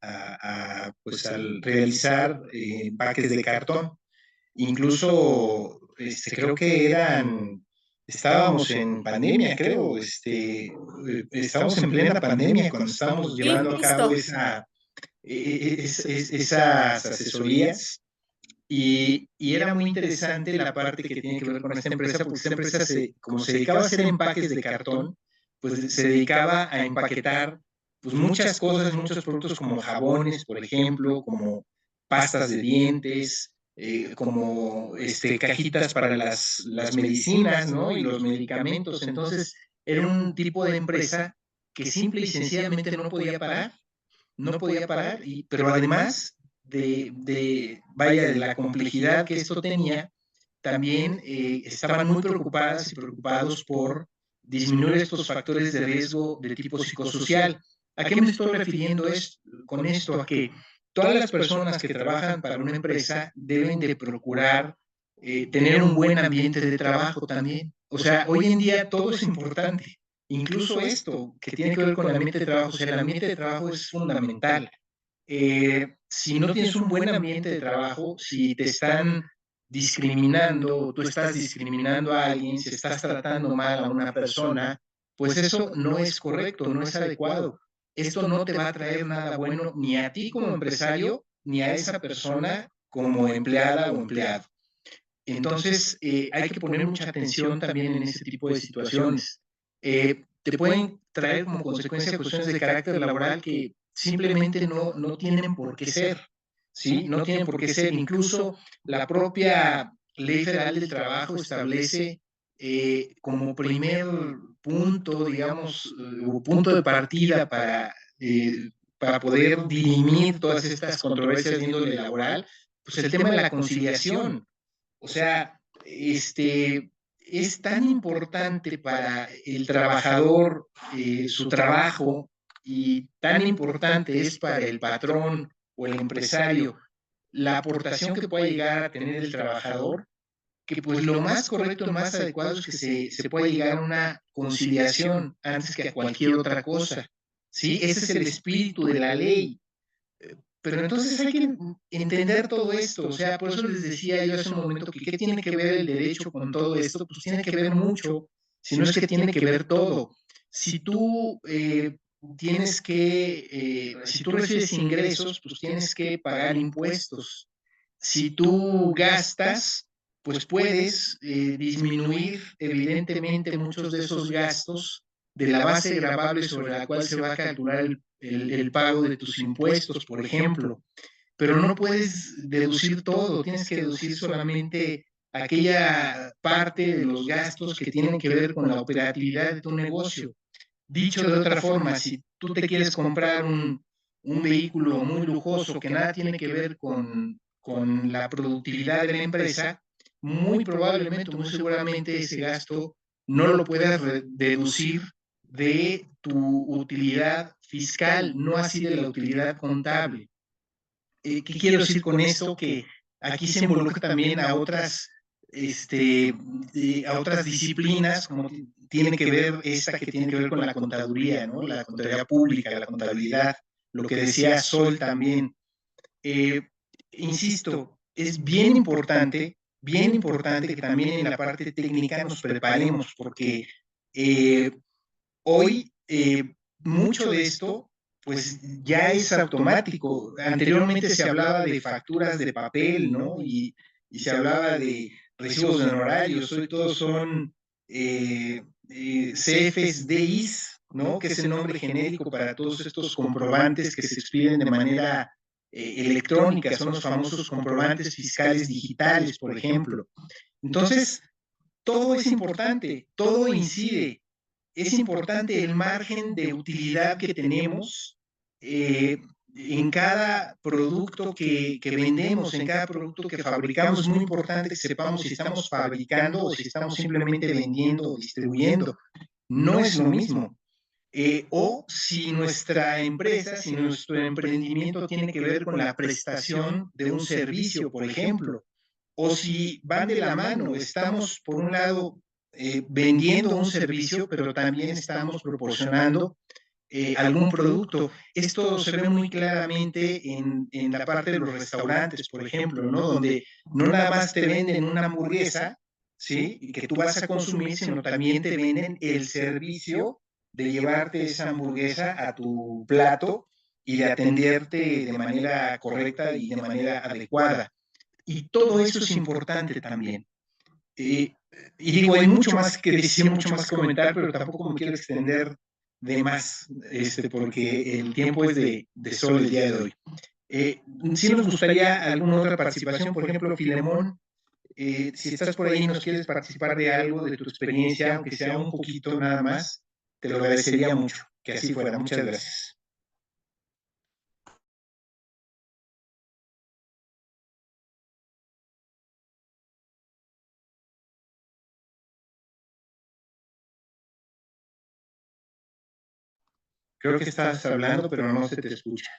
pues, al realizar empaques de cartón. Incluso creo que estábamos en pandemia, creo, estábamos en plena pandemia cuando estábamos Sí, llevando a cabo justo. esas asesorías. Y era muy interesante la parte que tiene que ver con esta empresa, porque esta empresa, como se dedicaba a hacer empaques de cartón, pues se dedicaba a empaquetar pues, muchas cosas, muchos productos como jabones, por ejemplo, como pastas de dientes, como cajitas para las medicinas, ¿no? Y los medicamentos. Entonces, era un tipo de empresa que simple y sencillamente no podía parar, pero además vaya, de la complejidad que esto tenía, también estaban muy preocupadas y preocupados por disminuir estos factores de riesgo de tipo psicosocial. ¿A qué me estoy refiriendo con esto? A que todas las personas que trabajan para una empresa deben de procurar tener un buen ambiente de trabajo también. O sea, hoy en día todo es importante. Incluso esto que tiene que ver con el ambiente de trabajo, o sea, el ambiente de trabajo es fundamental. Si no tienes un buen ambiente de trabajo, si te están discriminando, tú estás discriminando a alguien, si estás tratando mal a una persona, pues eso no es correcto, no es adecuado. Esto no te va a traer nada bueno ni a ti como empresario, ni a esa persona como empleada o empleado. Entonces, hay que poner mucha atención también en ese tipo de situaciones. Te pueden traer como consecuencia cuestiones de carácter laboral que simplemente no tienen por qué ser, ¿sí? No tienen por qué ser. Incluso la propia Ley Federal del Trabajo establece como primer punto, digamos, o punto de partida para poder dirimir todas estas controversias de índole laboral, pues el tema de la conciliación. O sea, es tan importante para el trabajador su trabajo y tan importante es para el patrón o el empresario la aportación que pueda llegar a tener el trabajador, que pues lo más correcto, lo más adecuado es que se pueda llegar a una conciliación antes que a cualquier otra cosa. ¿Sí? Ese es el espíritu de la ley. Pero entonces hay que entender todo esto, o sea, por eso les decía yo hace un momento que qué tiene que ver el derecho con todo esto, pues tiene que ver mucho, si no es que tiene que ver todo. Si tú si tú recibes ingresos, pues tienes que pagar impuestos. Si tú gastas, pues puedes disminuir evidentemente muchos de esos gastos de la base gravable sobre la cual se va a calcular el pago de tus impuestos, por ejemplo. Pero no puedes deducir todo, tienes que deducir solamente aquella parte de los gastos que tienen que ver con la operatividad de tu negocio. Dicho de otra forma, si tú te quieres comprar un vehículo muy lujoso que nada tiene que ver con la productividad de la empresa, muy probablemente, muy seguramente ese gasto no lo puedas deducir de tu utilidad fiscal, no así de la utilidad contable. ¿Qué quiero decir con esto? Que aquí se involucra también a otras, a otras disciplinas, como tiene que ver esta que tiene que ver con la contaduría, ¿no? La contabilidad pública, la contabilidad, lo que decía Sol también. Eh, Insisto, es bien importante que también en la parte técnica nos preparemos, porque hoy mucho de esto pues ya es automático. Anteriormente se hablaba de facturas de papel, ¿no? Y se hablaba de recibos de honorarios, hoy todos son CFDIs, ¿no? Que es el nombre genérico para todos estos comprobantes que se expiden de manera electrónica, son los famosos comprobantes fiscales digitales, por ejemplo. Entonces, todo es importante, todo incide. Es importante el margen de utilidad que tenemos en cada producto que vendemos, en cada producto que fabricamos. Es muy importante que sepamos si estamos fabricando o si estamos simplemente vendiendo o distribuyendo. No es lo mismo. O si nuestra empresa, si nuestro emprendimiento tiene que ver con la prestación de un servicio, por ejemplo, o si van de la mano, estamos por un lado vendiendo un servicio, pero también estamos proporcionando algún producto. Esto se ve muy claramente en la parte de los restaurantes, por ejemplo, ¿no? Donde no nada más te venden una hamburguesa, ¿sí? Y que tú vas a consumir, sino también te venden el servicio de llevarte esa hamburguesa a tu plato y de atenderte de manera correcta y de manera adecuada. Y todo eso es importante también. Y digo, hay mucho más que decir, mucho más que comentar, pero tampoco me quiero extender de más, porque el tiempo es de solo el día de hoy. Sí nos gustaría alguna otra participación, por ejemplo, Filemón, si estás por ahí y nos quieres participar de algo, de tu experiencia, aunque sea un poquito nada más, te lo agradecería mucho, que así fuera. Muchas gracias. Creo que estás hablando, pero no se te escucha.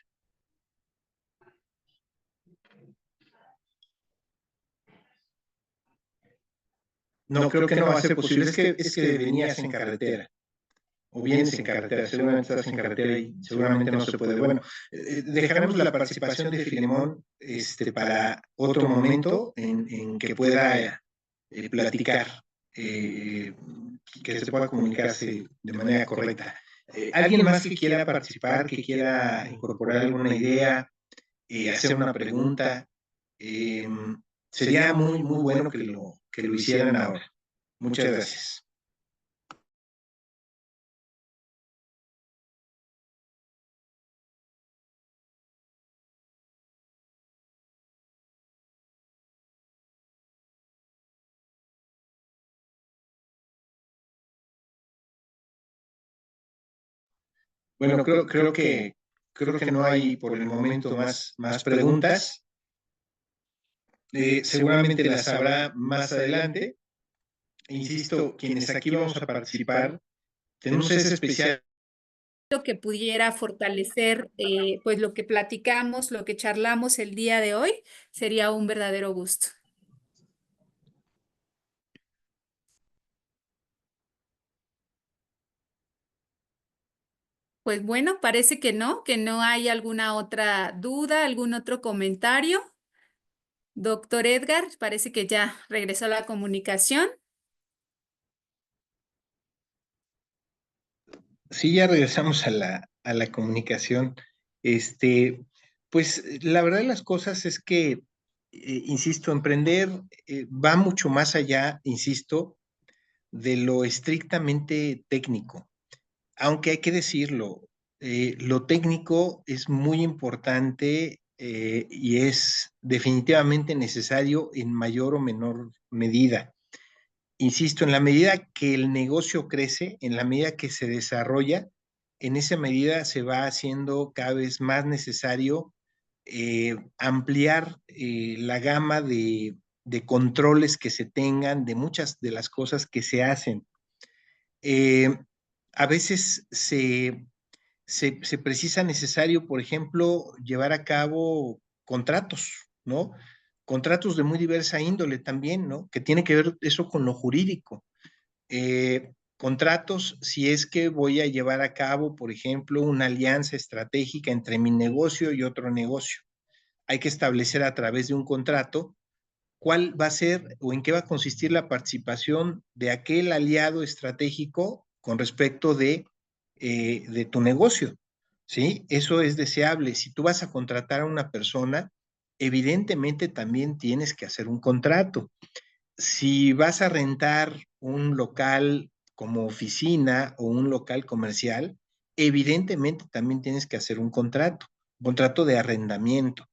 No, creo que no va a ser posible. Es que venías en carretera. O vienes en carretera, seguramente estás en carretera y seguramente no se puede. Bueno, dejaremos la participación de Filemón para otro momento en que pueda platicar, que se pueda comunicarse de manera correcta. ¿Alguien más que quiera participar, que quiera incorporar alguna idea, hacer una pregunta? Sería muy, muy bueno que lo hicieran ahora. Muchas gracias. Bueno, creo que no hay por el momento más preguntas. Seguramente las habrá más adelante. Insisto, quienes aquí vamos a participar, tenemos ese especial. Que pudiera fortalecer pues lo que platicamos, lo que charlamos el día de hoy, sería un verdadero gusto. Pues bueno, parece que no hay alguna otra duda, algún otro comentario. Doctor Edgar, parece que ya regresó a la comunicación. Sí, ya regresamos a la comunicación. Pues la verdad de las cosas es que insisto, emprender va mucho más allá, insisto, de lo estrictamente técnico. Aunque hay que decirlo, lo técnico es muy importante y es definitivamente necesario en mayor o menor medida. Insisto, en la medida que el negocio crece, en la medida que se desarrolla, en esa medida se va haciendo cada vez más necesario ampliar la gama de controles que se tengan, de muchas de las cosas que se hacen. A veces se precisa necesario, por ejemplo, llevar a cabo contratos, ¿no? Contratos de muy diversa índole también, ¿no? Que tiene que ver eso con lo jurídico. Contratos, si es que voy a llevar a cabo, por ejemplo, una alianza estratégica entre mi negocio y otro negocio. Hay que establecer a través de un contrato cuál va a ser o en qué va a consistir la participación de aquel aliado estratégico con respecto de tu negocio, ¿sí? Eso es deseable. Si tú vas a contratar a una persona, evidentemente también tienes que hacer un contrato. Si vas a rentar un local como oficina o un local comercial, evidentemente también tienes que hacer un contrato de arrendamiento.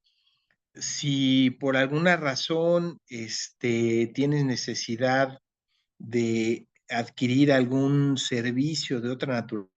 Si por alguna razón tienes necesidad de adquirir algún servicio de otra naturaleza,